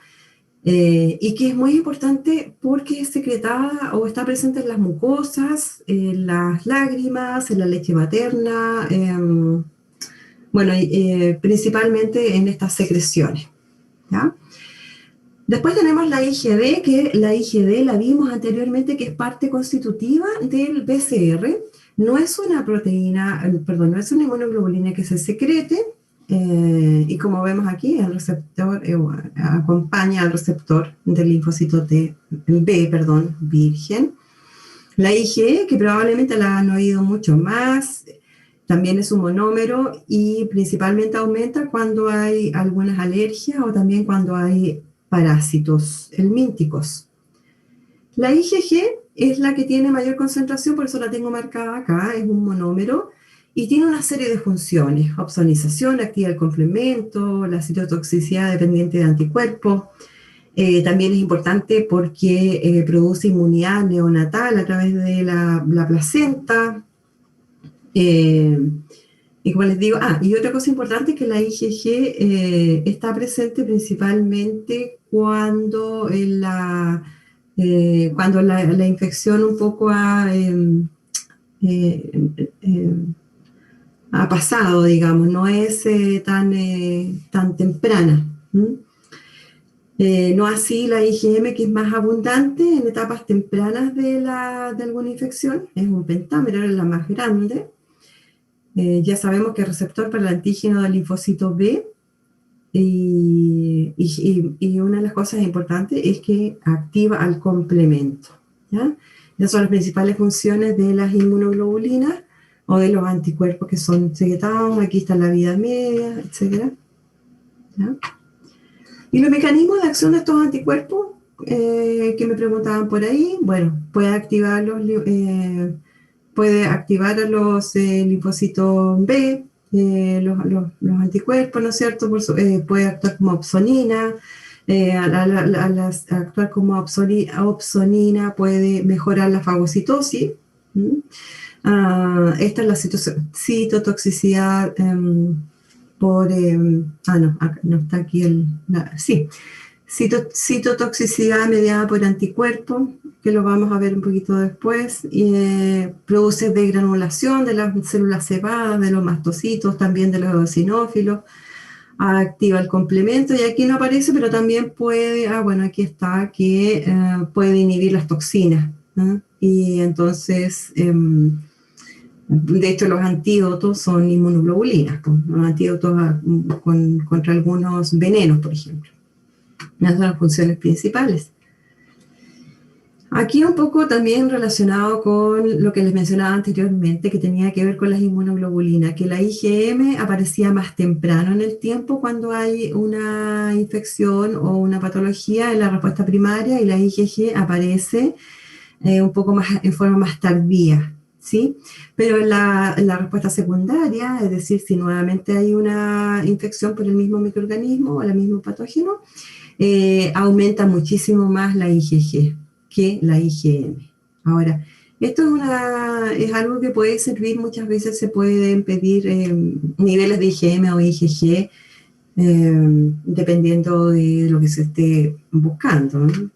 A: y que es muy importante porque es secretada o está presente en las mucosas, en las lágrimas, en la leche materna, bueno, principalmente en estas secreciones, ¿ya? Después tenemos la IgD, que la IgD la vimos anteriormente, que es parte constitutiva del BCR. No es una proteína, perdón, no es una inmunoglobulina que se secrete, y como vemos aquí, el receptor acompaña al receptor del linfocito B, perdón, virgen. La IgE, que probablemente la han oído mucho más, también es un monómero y principalmente aumenta cuando hay algunas alergias o también cuando hay parásitos helmínticos. La IgG es la que tiene mayor concentración, por eso la tengo marcada acá, es un monómero y tiene una serie de funciones: opsonización, activa el complemento, la citotoxicidad dependiente de anticuerpos. También es importante porque produce inmunidad neonatal a través de la placenta. Y como les digo, y otra cosa importante es que la IgG está presente principalmente cuando la infección un poco ha pasado, digamos, no es tan temprana. No así la IgM, que es más abundante en etapas tempranas de alguna infección, es un pentámero, es la más grande. Ya sabemos que es receptor para el antígeno del linfocito B, y una de las cosas importantes es que activa al complemento, ¿ya? Esas son las principales funciones de las inmunoglobulinas o de los anticuerpos que son secretados. Aquí está la vida media, etc. ¿Ya? Y los mecanismos de acción de estos anticuerpos, que me preguntaban por ahí, bueno, puede activar a los linfocitos B, los anticuerpos, ¿no es cierto? Puede actuar como opsonina. Al actuar como opsonina puede mejorar la fagocitosis. Esta es la citotoxicidad no está aquí citotoxicidad mediada por anticuerpos, que lo vamos a ver un poquito después, y produce degranulación de las células cebadas, de los mastocitos, también de los eosinófilos, activa el complemento, y aquí no aparece, pero también puede, aquí está, que puede inhibir las toxinas, ¿no? Y entonces, de hecho, los antídotos son inmunoglobulinas, los antídotos contra algunos venenos, por ejemplo. Esas son las funciones principales. Aquí un poco también relacionado con lo que les mencionaba anteriormente, que tenía que ver con las inmunoglobulinas, que la IgM aparecía más temprano en el tiempo cuando hay una infección o una patología en la respuesta primaria, y la IgG aparece un poco más en forma más tardía, ¿sí? Pero en la respuesta secundaria, es decir, si nuevamente hay una infección por el mismo microorganismo o el mismo patógeno, aumenta muchísimo más la IgG que la IgM. Ahora, esto es algo que puede servir, muchas veces se pueden pedir niveles de IgM o IgG, dependiendo de lo que se esté buscando, ¿no?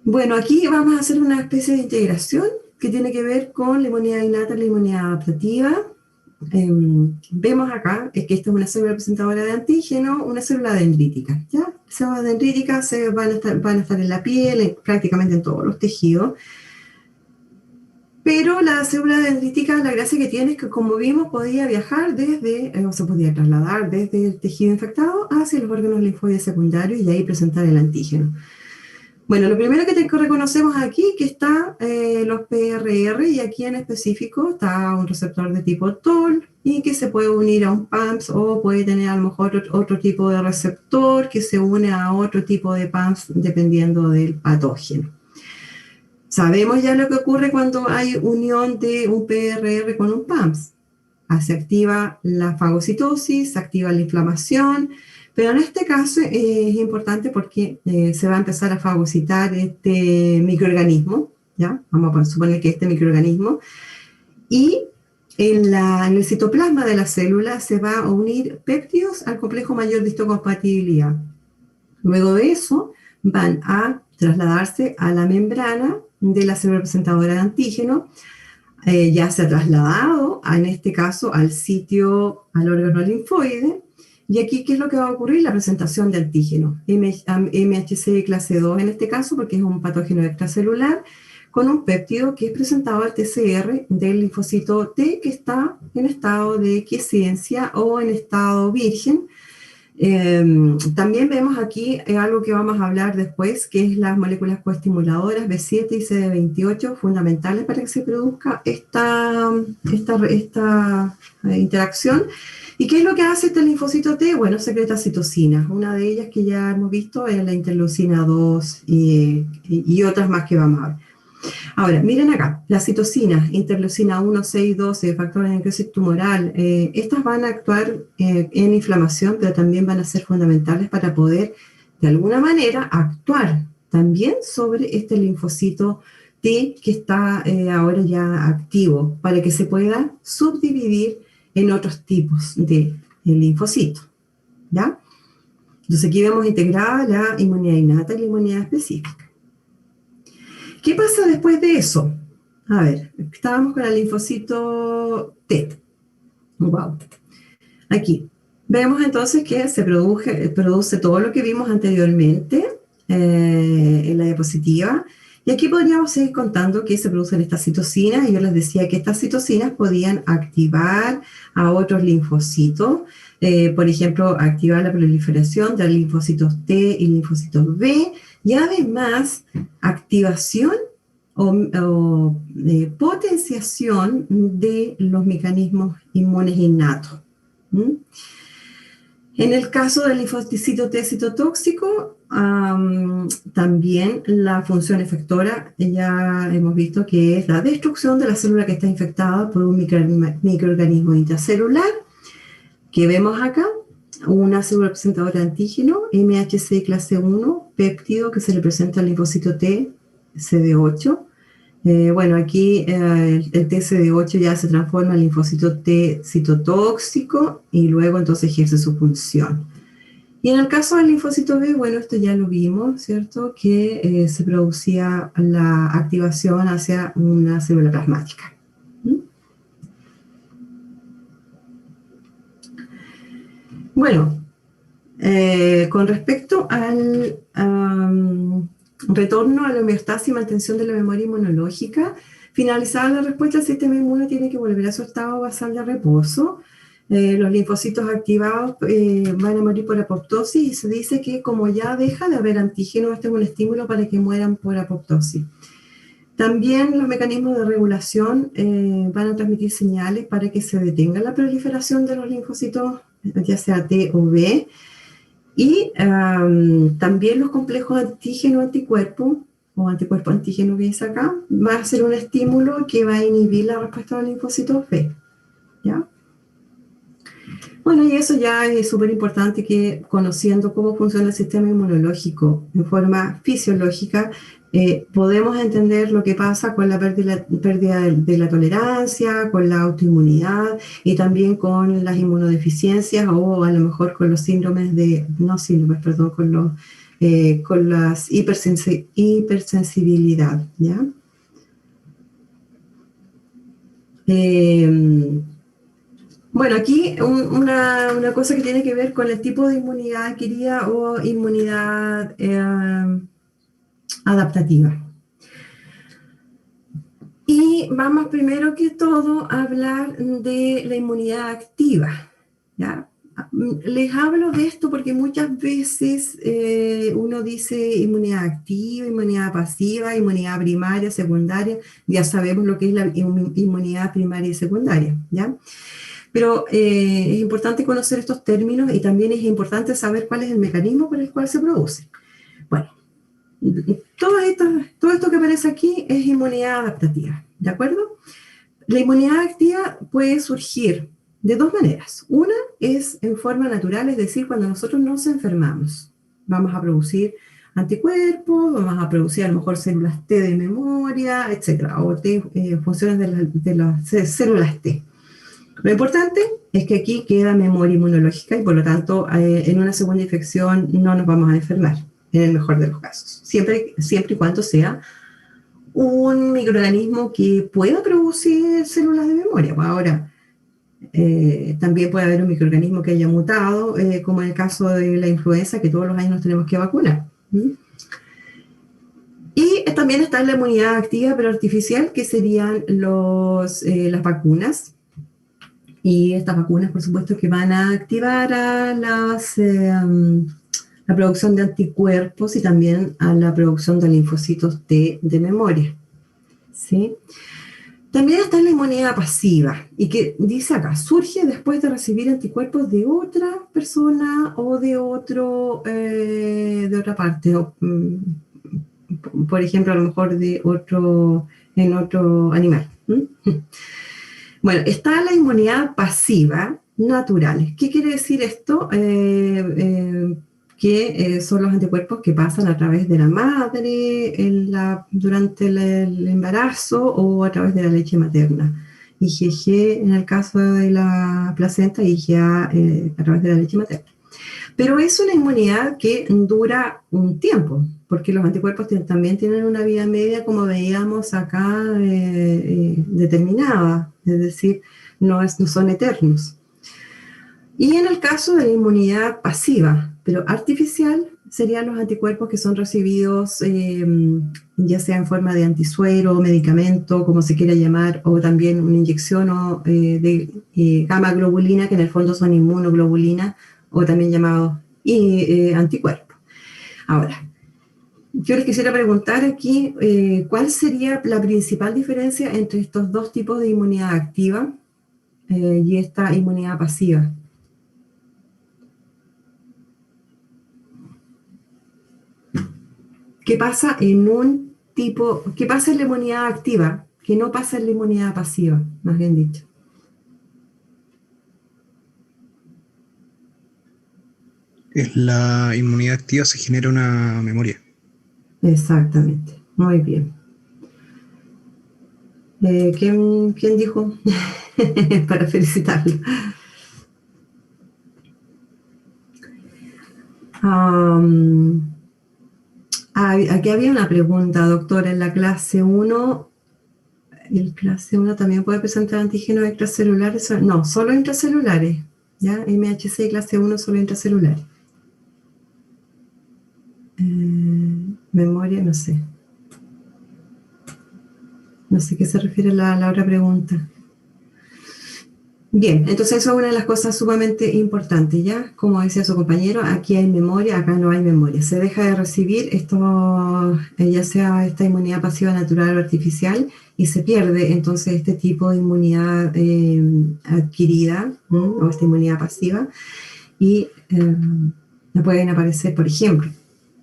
A: Bueno, aquí vamos a hacer una especie de integración que tiene que ver con la inmunidad innata y la inmunidad adaptativa. Vemos acá que esta es una célula representadora de antígeno, una célula dendrítica, ¿ya? Las células dendríticas van a estar en la piel, prácticamente en todos los tejidos. Pero la célula dendrítica, la gracia que tiene es que, como vimos, podía viajar se podía trasladar desde el tejido infectado hacia los órganos linfoides secundarios y ahí presentar el antígeno. Bueno, lo primero que reconocemos aquí que está los PRR, y aquí en específico está un receptor de tipo TOL y que se puede unir a un PAMPS, o puede tener a lo mejor otro tipo de receptor que se une a otro tipo de PAMPS dependiendo del patógeno. Sabemos ya lo que ocurre cuando hay unión de un PRR con un PAMPS. Se activa la fagocitosis, se activa la inflamación, pero en este caso es importante porque se va a empezar a fagocitar este microorganismo, ¿ya? Vamos a suponer que este microorganismo, y en el citoplasma de la célula se va a unir péptidos al complejo mayor de histocompatibilidad. Luego de eso van a trasladarse a la membrana de la célula presentadora de antígeno. Ya se ha trasladado, en este caso, al órgano linfoide. Y aquí, ¿qué es lo que va a ocurrir? La presentación de antígeno, MHC clase 2 en este caso, porque es un patógeno extracelular, con un péptido que es presentado al TCR del linfocito T, que está en estado de quiescencia o en estado virgen. También vemos aquí algo que vamos a hablar después, que es las moléculas coestimuladoras B7 y CD28, fundamentales para que se produzca esta interacción. ¿Y qué es lo que hace este linfocito T? Bueno, secreta citocinas. Una de ellas que ya hemos visto es la interleucina 2 y otras más que vamos a ver. Ahora, miren acá, las citocinas, interleucina 1, 6, 12, factores de necrosis tumoral, estas van a actuar en inflamación, pero también van a ser fundamentales para poder, de alguna manera, actuar también sobre este linfocito T que está ahora ya activo, para que se pueda subdividir en otros tipos de linfocito, ¿ya? Entonces aquí vemos integrada la inmunidad innata y la inmunidad específica. ¿Qué pasa después de eso? A ver, estábamos con el linfocito T. Wow. Aquí. Vemos entonces que se produce todo lo que vimos anteriormente en la diapositiva. Y aquí podríamos seguir contando que se producen estas citocinas. Y yo les decía que estas citocinas podían activar a otros linfocitos. Por ejemplo, activar la proliferación de linfocitos T y linfocitos B. Y además, activación o potenciación de los mecanismos inmunes innatos. En el caso del linfocito T citotóxico, también la función efectora, ya hemos visto que es la destrucción de la célula que está infectada por un microorganismo intracelular, que vemos acá, una célula presentadora de antígeno, MHC clase 1, péptido que se le presenta al linfocito T, CD8. Bueno, aquí el TCD8 ya se transforma en linfocito T citotóxico y luego entonces ejerce su función. Y en el caso del linfocito B, bueno, esto ya lo vimos, ¿cierto? Que se producía la activación hacia una célula plasmática. Bueno, con respecto al retorno a la homeostasis y mantención de la memoria inmunológica, finalizada la respuesta, el sistema inmune tiene que volver a su estado basal de reposo. Los linfocitos activados van a morir por apoptosis y se dice que como ya deja de haber antígeno, este es un estímulo para que mueran por apoptosis. También los mecanismos de regulación van a transmitir señales para que se detenga la proliferación de los linfocitos, ya sea T o B, y también los complejos antígeno-anticuerpo, o anticuerpo-antígeno que dice acá, va a ser un estímulo que va a inhibir la respuesta de los linfocitos B, ¿ya? Bueno, y eso ya es súper importante que conociendo cómo funciona el sistema inmunológico en forma fisiológica, podemos entender lo que pasa con la pérdida de la tolerancia, con la autoinmunidad y también con las inmunodeficiencias o a lo mejor con los síndromes con las hipersensibilidad, ¿ya? Bueno, aquí una cosa que tiene que ver con el tipo de inmunidad adquirida o inmunidad adaptativa. Y vamos primero que todo a hablar de la inmunidad activa, ¿ya? Les hablo de esto porque muchas veces uno dice inmunidad activa, inmunidad pasiva, inmunidad primaria, secundaria. Ya sabemos lo que es la inmunidad primaria y secundaria, ¿ya? Pero es importante conocer estos términos y también es importante saber cuál es el mecanismo por el cual se produce. Bueno, todo esto que aparece aquí es inmunidad adaptativa, ¿de acuerdo? La inmunidad activa puede surgir de dos maneras. Una es en forma natural, es decir, cuando nosotros nos enfermamos. Vamos a producir anticuerpos, vamos a producir a lo mejor células T de memoria, etc. O funciones de las células T. Lo importante es que aquí queda memoria inmunológica y por lo tanto en una segunda infección no nos vamos a enfermar, en el mejor de los casos, siempre y cuando sea un microorganismo que pueda producir células de memoria. Ahora, también puede haber un microorganismo que haya mutado, como en el caso de la influenza, que todos los años nos tenemos que vacunar. Y también está la inmunidad activa pero artificial, que serían las vacunas. Y estas vacunas, por supuesto, que van a activar a la producción de anticuerpos y también a la producción de linfocitos de memoria. ¿Sí? También está la inmunidad pasiva, y que dice acá, surge después de recibir anticuerpos de otra persona o de otra parte, por ejemplo, a lo mejor en otro animal. Bueno, está la inmunidad pasiva natural. ¿Qué quiere decir esto? Que son los anticuerpos que pasan a través de la madre durante el embarazo o a través de la leche materna. IgG en el caso de la placenta, IgA a través de la leche materna. Pero es una inmunidad que dura un tiempo, porque los anticuerpos también tienen una vida media, como veíamos acá, determinada, es decir, no son eternos. Y en el caso de la inmunidad pasiva, pero artificial, serían los anticuerpos que son recibidos ya sea en forma de antisuero, medicamento, como se quiera llamar, o también una inyección de gamma globulina, que en el fondo son inmunoglobulinas, o también llamados anticuerpos. Ahora, yo les quisiera preguntar aquí, ¿cuál sería la principal diferencia entre estos dos tipos de inmunidad activa y esta inmunidad pasiva? ¿Qué pasa qué pasa en la inmunidad activa, que no pasa en la inmunidad pasiva, más bien dicho?
E: En la inmunidad activa se genera una memoria.
A: Exactamente, muy bien. ¿Quién dijo? Para felicitarlo. Aquí había una pregunta, doctora, en la clase 1. ¿El clase 1 también puede presentar antígenos extracelulares? No, solo intracelulares. ¿Ya? MHC clase 1, solo intracelulares. Memoria, no sé. No sé qué se refiere la otra pregunta. Bien, entonces eso es una de las cosas sumamente importantes, ¿ya? Como decía su compañero, aquí hay memoria, acá no hay memoria. Se deja de recibir esto, ya sea esta inmunidad pasiva natural o artificial, y se pierde entonces este tipo de inmunidad adquirida, o esta inmunidad pasiva, y no pueden aparecer, por ejemplo,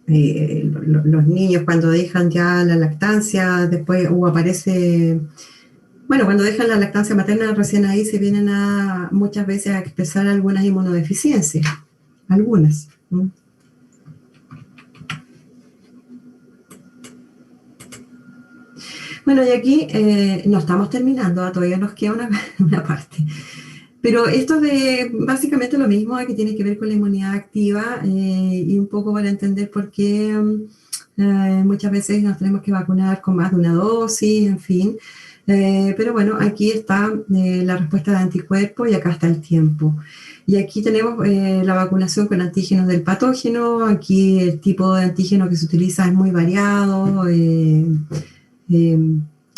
A: los niños cuando dejan ya la lactancia, después aparece... Bueno, cuando dejan la lactancia materna, recién ahí se vienen muchas veces a expresar algunas inmunodeficiencias, algunas. Bueno, y aquí no estamos terminando, todavía nos queda una parte. Pero esto es básicamente lo mismo, que tiene que ver con la inmunidad activa y un poco para entender por qué muchas veces nos tenemos que vacunar con más de una dosis, en fin. Pero bueno, aquí está la respuesta de anticuerpos y acá está el tiempo. Y aquí tenemos la vacunación con antígenos del patógeno. Aquí el tipo de antígeno que se utiliza es muy variado,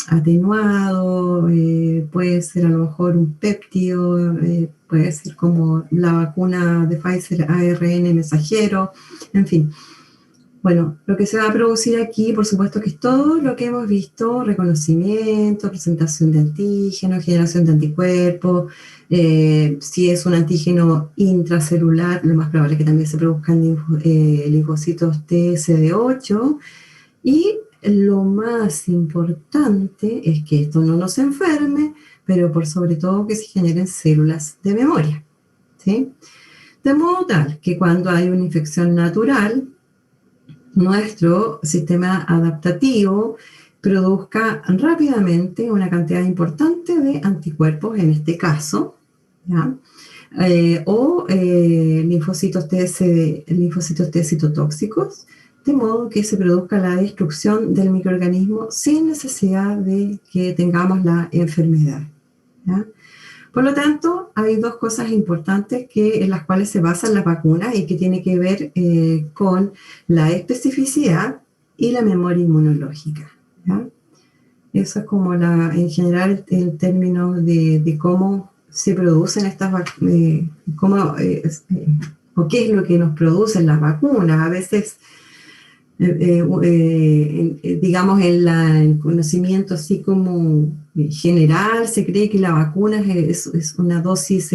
A: atenuado, puede ser a lo mejor un péptido, puede ser como la vacuna de Pfizer ARN mensajero, en fin. Bueno, lo que se va a producir aquí, por supuesto, que es todo lo que hemos visto: reconocimiento, presentación de antígenos, generación de anticuerpos. Si es un antígeno intracelular, lo más probable es que también se produzcan linfocitos T CD8. Y lo más importante es que esto no nos enferme, pero por sobre todo que se generen células de memoria, ¿sí? De modo tal que cuando hay una infección natural, nuestro sistema adaptativo produzca rápidamente una cantidad importante de anticuerpos, en este caso, ¿ya? Linfocitos T citotóxicos, de modo que se produzca la destrucción del microorganismo sin necesidad de que tengamos la enfermedad, ¿ya? Por lo tanto, hay dos cosas importantes en las cuales se basan las vacunas y que tiene que ver con la especificidad y la memoria inmunológica, ¿ya? Eso es como en general en términos de cómo se producen estas vacunas, o qué es lo que nos producen las vacunas. A veces, digamos, en el conocimiento así como general, se cree que la vacuna es una dosis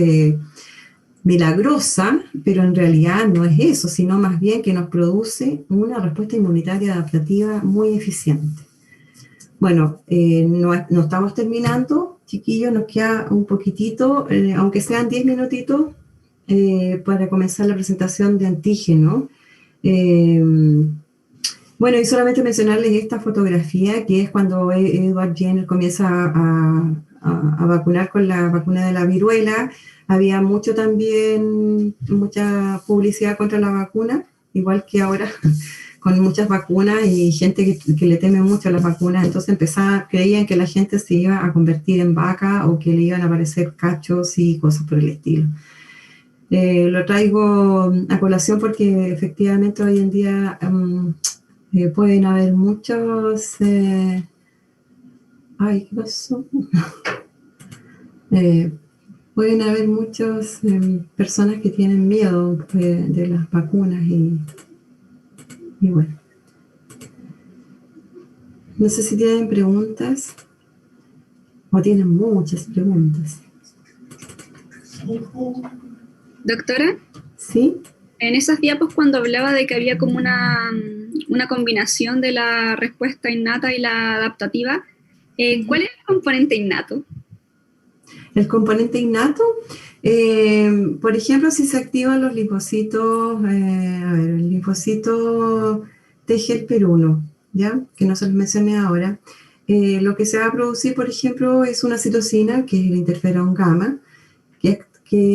A: milagrosa, pero en realidad no es eso, sino más bien que nos produce una respuesta inmunitaria adaptativa muy eficiente. Bueno, no estamos terminando, chiquillos, nos queda un poquitito, aunque sean 10 minutitos, para comenzar la presentación de antígeno. Bueno, y solamente mencionarles esta fotografía, que es cuando Edward Jenner comienza a vacunar con la vacuna de la viruela. Había mucha publicidad contra la vacuna, igual que ahora con muchas vacunas y gente que le teme mucho a las vacunas. Entonces creían que la gente se iba a convertir en vaca o que le iban a aparecer cachos y cosas por el estilo. Lo traigo a colación porque efectivamente hoy en día pueden haber muchos... ¿qué pasó? Pueden haber muchas personas que tienen miedo de las vacunas y bueno. No sé si tienen preguntas o tienen muchas preguntas.
C: Doctora.
A: ¿Sí?
C: En esas diapos cuando hablaba de que había como una combinación de la respuesta innata y la adaptativa, ¿cuál es el componente innato?
A: El componente innato, por ejemplo, si se activan los linfocitos, el linfocito TGLP1, ¿ya? Que no se los mencioné ahora. Lo que se va a producir, por ejemplo, es una citocina, que es el interferón gamma, que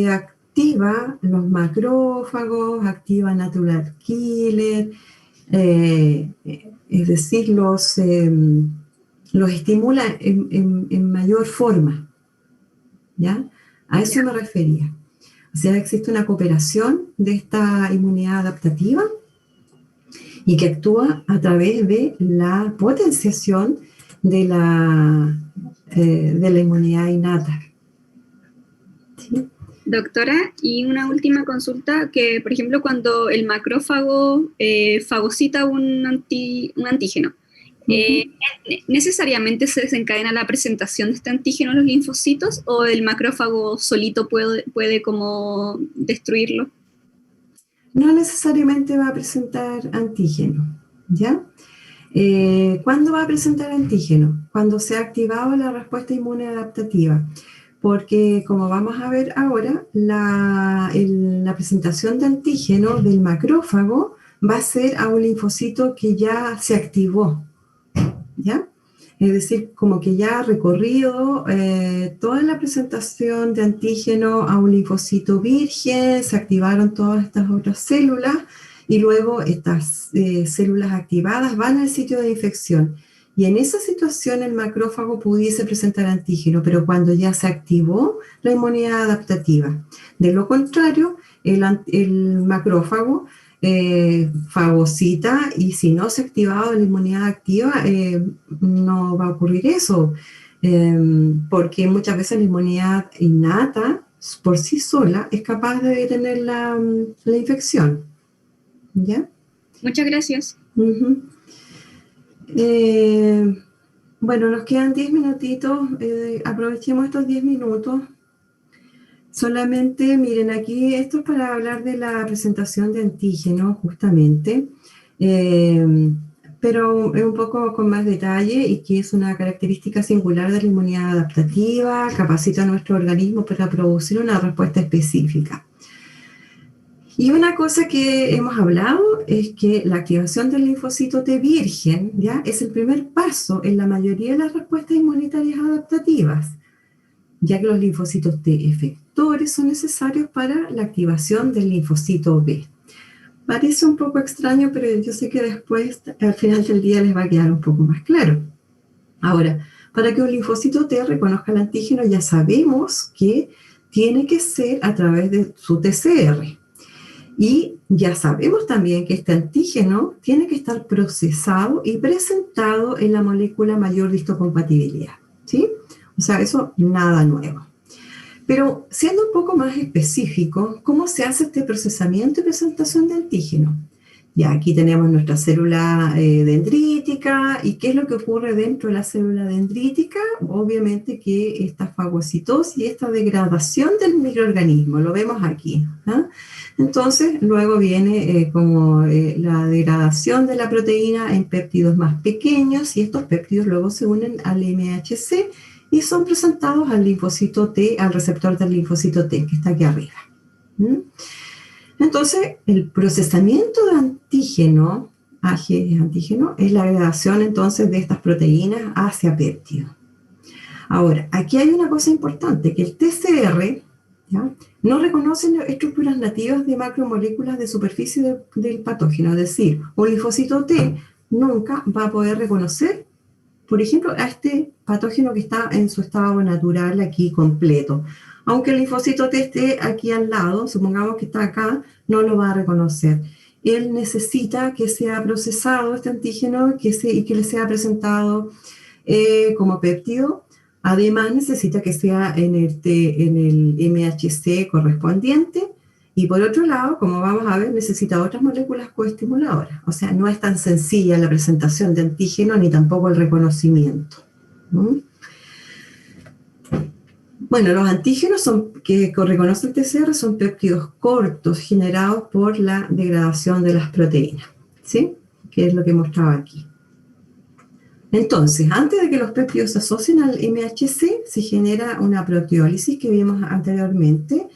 A: activa los macrófagos, activa natural killer, es decir, los estimula en mayor forma, ¿ya? A eso me refería. O sea, existe una cooperación de esta inmunidad adaptativa y que actúa a través de la potenciación de la inmunidad innata. ¿Sí?
C: Doctora, y una última consulta, que por ejemplo cuando el macrófago fagocita un antígeno, ¿necesariamente se desencadena la presentación de este antígeno en los linfocitos o el macrófago solito puede como destruirlo?
A: No necesariamente va a presentar antígeno, ¿ya? ¿Cuándo va a presentar antígeno? Cuando se ha activado la respuesta inmune adaptativa. Porque, como vamos a ver ahora, la presentación de antígeno del macrófago va a ser a un linfocito que ya se activó, ¿ya? Es decir, como que ya ha recorrido toda la presentación de antígeno a un linfocito virgen, se activaron todas estas otras células y luego estas células activadas van al sitio de infección. Y en esa situación el macrófago pudiese presentar antígeno, pero cuando ya se activó la inmunidad adaptativa. De lo contrario, el macrófago fagocita y si no se ha activado la inmunidad activa, no va a ocurrir eso, porque muchas veces la inmunidad innata por sí sola es capaz de detener la infección. ¿Ya?
C: Muchas gracias.
A: Bueno, nos quedan 10 minutitos, aprovechemos estos 10 minutos. Solamente, miren, aquí esto es para hablar de la presentación de antígenos, justamente, pero es un poco con más detalle y que es una característica singular de la inmunidad adaptativa, capacita a nuestro organismo para producir una respuesta específica. Y una cosa que hemos hablado es que la activación del linfocito T virgen, ¿ya?, es el primer paso en la mayoría de las respuestas inmunitarias adaptativas, ya que los linfocitos T receptores son necesarios para la activación del linfocito B. Parece un poco extraño, pero yo sé que después, al final del día, les va a quedar un poco más claro. Ahora, para que un linfocito T reconozca el antígeno, ya sabemos que tiene que ser a través de su TCR. Y ya sabemos también que este antígeno tiene que estar procesado y presentado en la molécula mayor de histocompatibilidad, ¿sí? O sea, eso nada nuevo. Pero siendo un poco más específico, ¿cómo se hace este procesamiento y presentación de antígeno? Ya aquí tenemos nuestra célula dendrítica. ¿Y qué es lo que ocurre dentro de la célula dendrítica? Obviamente que esta fagocitosis y esta degradación del microorganismo, lo vemos aquí, ¿eh? Entonces, luego viene la degradación de la proteína en péptidos más pequeños, y estos péptidos luego se unen al MHC y son presentados al linfocito T, al receptor del linfocito T, que está aquí arriba. Entonces, el procesamiento de antígeno, AG es antígeno, es la agregación entonces de estas proteínas hacia péptidos. Ahora, aquí hay una cosa importante, que el TCR, ¿ya?, no reconoce estructuras nativas de macromoléculas de superficie del patógeno, es decir, un linfocito T nunca va a poder reconocer, por ejemplo, a este patógeno que está en su estado natural aquí completo. Aunque el linfocito T esté aquí al lado, supongamos que está acá, no lo va a reconocer. Él necesita que sea procesado este antígeno y que le sea presentado como péptido. Además, necesita que sea en el MHC correspondiente. Y por otro lado, como vamos a ver, necesita otras moléculas coestimuladoras. O sea, no es tan sencilla la presentación de antígeno ni tampoco el reconocimiento. Bueno, los antígenos que reconoce el TCR son péptidos cortos generados por la degradación de las proteínas, ¿sí? Que es lo que mostraba aquí. Entonces, antes de que los péptidos se asocien al MHC, se genera una proteólisis que vimos anteriormente,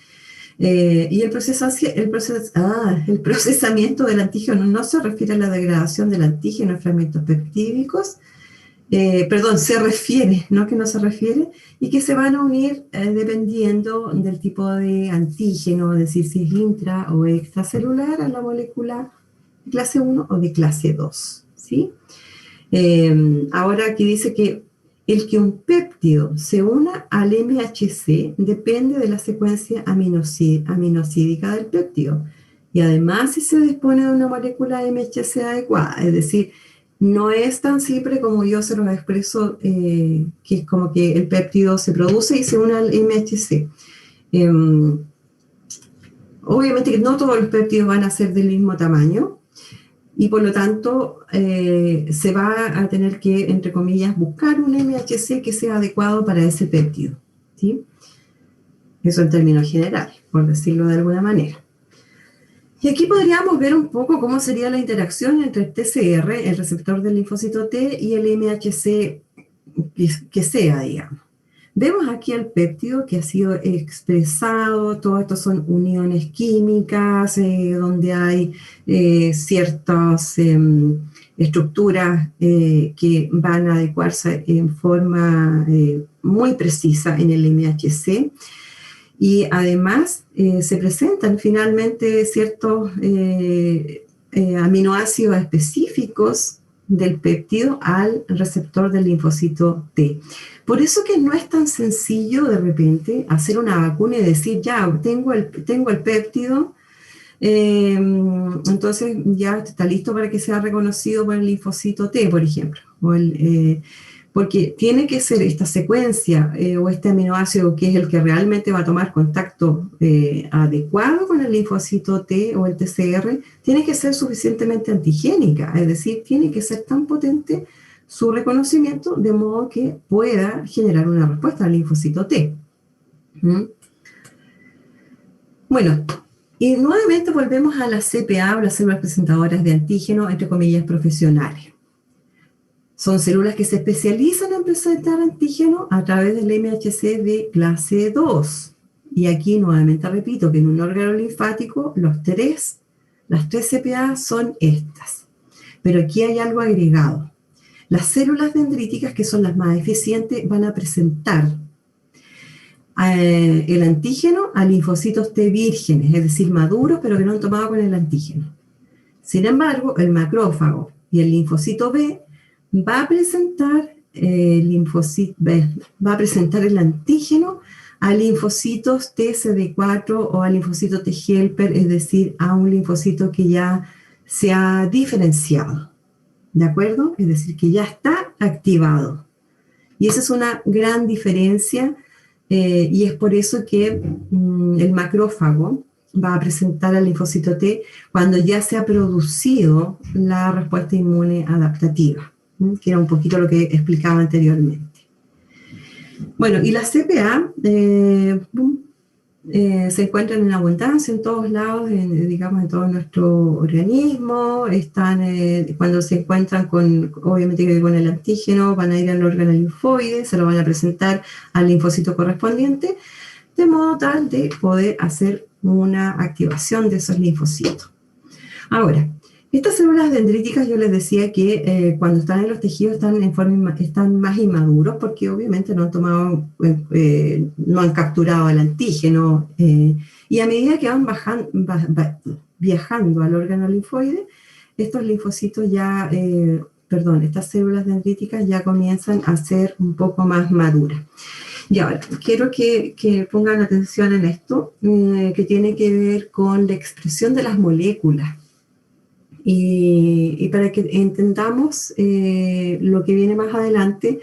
A: y el procesamiento del antígeno no se refiere a la degradación del antígeno en fragmentos peptídicos, se refiere, no que no se refiere, y que se van a unir dependiendo del tipo de antígeno, es decir, si es intra o extracelular a la molécula de clase 1 o de clase 2, ¿sí? Ahora aquí dice que un péptido se una al MHC depende de la secuencia aminosídica del péptido, y además si se dispone de una molécula MHC adecuada, es decir, no es tan simple como yo se los expreso, que es como que el péptido se produce y se une al MHC. Obviamente que no todos los péptidos van a ser del mismo tamaño, y por lo tanto se va a tener que, entre comillas, buscar un MHC que sea adecuado para ese péptido, ¿sí? Eso en términos generales, por decirlo de alguna manera. Y aquí podríamos ver un poco cómo sería la interacción entre el TCR, el receptor del linfocito T, y el MHC que sea, digamos. Vemos aquí el péptido que ha sido expresado, todo esto son uniones químicas, donde hay ciertas estructuras que van a adecuarse en forma muy precisa en el MHC. Y además se presentan finalmente ciertos aminoácidos específicos del péptido al receptor del linfocito T. Por eso que no es tan sencillo de repente hacer una vacuna y decir, ya, tengo el péptido, entonces ya está listo para que sea reconocido por el linfocito T, por ejemplo. Porque tiene que ser esta secuencia o este aminoácido que es el que realmente va a tomar contacto adecuado con el linfocito T o el TCR, tiene que ser suficientemente antigénica, es decir, tiene que ser tan potente su reconocimiento de modo que pueda generar una respuesta al linfocito T. Bueno, y nuevamente volvemos a las CPA o las células presentadoras de antígeno, entre comillas, profesionales. Son células que se especializan en presentar antígeno a través del MHC de clase 2. Y aquí nuevamente repito que en un órgano linfático las tres CPA son estas. Pero aquí hay algo agregado. Las células dendríticas, que son las más eficientes, van a presentar el antígeno a linfocitos T vírgenes, es decir, maduros, pero que no han tomado con el antígeno. Sin embargo, el macrófago y el linfocito B va a presentar el antígeno a linfocitos TCD4 o a linfocito T helper, es decir, a un linfocito que ya se ha diferenciado, ¿de acuerdo? Es decir, que ya está activado. Y esa es una gran diferencia y es por eso que el macrófago va a presentar al linfocito T cuando ya se ha producido la respuesta inmune adaptativa, que era un poquito lo que explicaba anteriormente. Bueno, y las CPA se encuentran en abundancia en todos lados, digamos, en todo nuestro organismo. Están, cuando se encuentran obviamente con el antígeno, van a ir al órgano linfoide, se lo van a presentar al linfocito correspondiente, de modo tal de poder hacer una activación de esos linfocitos. Ahora, estas células dendríticas yo les decía que cuando están en los tejidos están más inmaduros porque obviamente no han tomado, no han capturado el antígeno y a medida que van viajando al órgano linfoide, estos linfocitos ya, estas células dendríticas ya comienzan a ser un poco más maduras. Y ahora, quiero que pongan atención en esto, que tiene que ver con la expresión de las moléculas. Y para que entendamos lo que viene más adelante,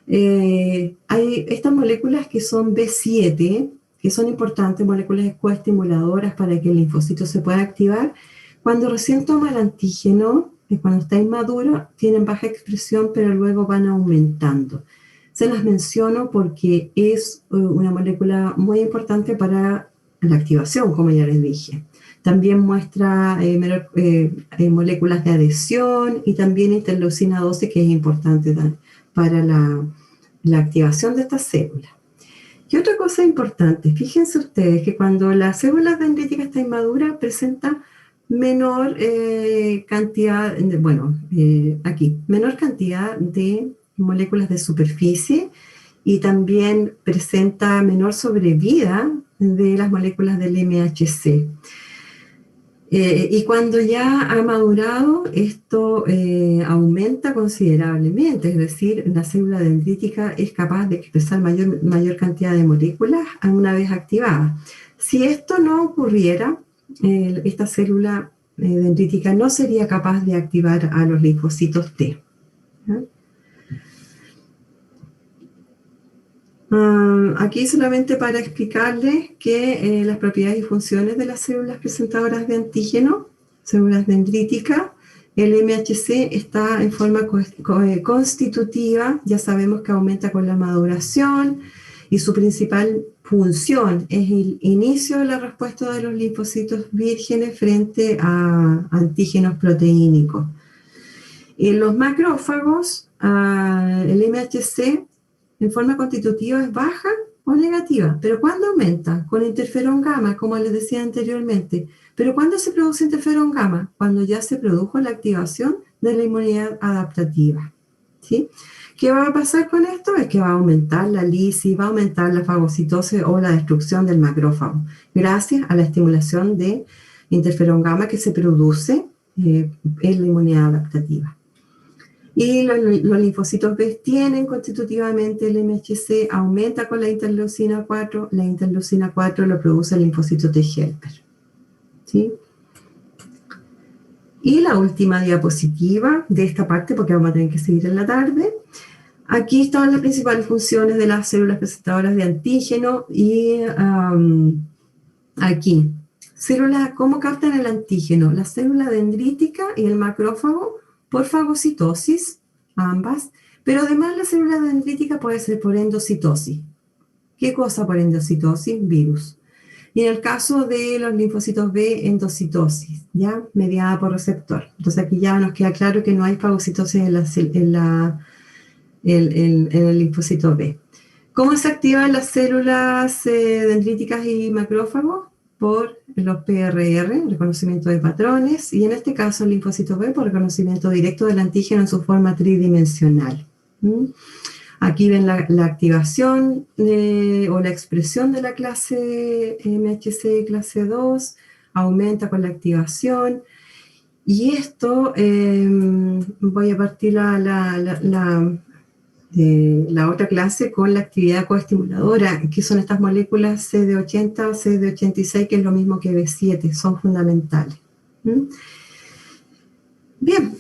A: hay estas moléculas que son B7, que son importantes, moléculas coestimuladoras para que el linfocito se pueda activar. Cuando recién toma el antígeno, cuando está inmaduro, tienen baja expresión, pero luego van aumentando. Se las menciono porque es una molécula muy importante para la activación, como ya les dije. También muestra moléculas de adhesión y también interleucina 12, que es importante para la activación de estas células. Y otra cosa importante, fíjense ustedes que cuando la célula dendrítica está inmadura, presenta menor cantidad, menor cantidad de moléculas de superficie y también presenta menor sobrevida de las moléculas del MHC. Y cuando ya ha madurado, esto aumenta considerablemente, es decir, la célula dendrítica es capaz de expresar mayor cantidad de moléculas una vez activada. Si esto no ocurriera, esta célula dendrítica no sería capaz de activar a los linfocitos T. Aquí solamente para explicarles que las propiedades y funciones de las células presentadoras de antígeno, células dendríticas, el MHC está en forma constitutiva, ya sabemos que aumenta con la maduración y su principal función es el inicio de la respuesta de los linfocitos vírgenes frente a antígenos proteínicos. En los macrófagos, el MHC en forma constitutiva es baja o negativa, pero ¿cuándo aumenta? Con interferón gamma, como les decía anteriormente. ¿Pero cuándo se produce interferón gamma? Cuando ya se produjo la activación de la inmunidad adaptativa, ¿sí? ¿Qué va a pasar con esto? Es que va a aumentar la lisis, va a aumentar la fagocitosis o la destrucción del macrófago, gracias a la estimulación de interferón gamma que se produce en la inmunidad adaptativa. Y los linfocitos B tienen constitutivamente el MHC, aumenta con la interleucina 4 lo produce el linfocito T helper, ¿sí? Y la última diapositiva de esta parte, porque vamos a tener que seguir en la tarde. Aquí están las principales funciones de las células presentadoras de antígeno y aquí, ¿cómo captan el antígeno? La célula dendrítica y el macrófago por fagocitosis, ambas, pero además la célula dendrítica puede ser por endocitosis. ¿Qué cosa por endocitosis? Virus. Y en el caso de los linfocitos B, endocitosis, ¿ya? Mediada por receptor. Entonces aquí ya nos queda claro que no hay fagocitosis en el linfocito B. ¿Cómo se activan las células dendríticas y macrófagos? Por los PRR, reconocimiento de patrones, y en este caso el linfocito B por reconocimiento directo del antígeno en su forma tridimensional. Aquí ven la activación o la expresión de la clase MHC clase 2, aumenta con la activación. Y esto, voy a partir la otra clase con la actividad coestimuladora, que son estas moléculas CD80 o CD86, que es lo mismo que B7, son fundamentales. Bien,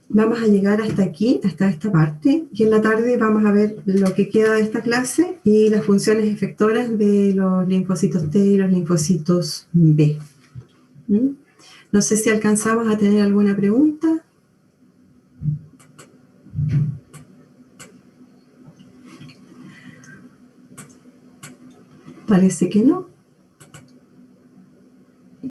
A: vamos a llegar hasta aquí, hasta esta parte, y en la tarde vamos a ver lo que queda de esta clase y las funciones efectoras de los linfocitos T y los linfocitos B. No sé si alcanzamos a tener alguna pregunta. Parece que no.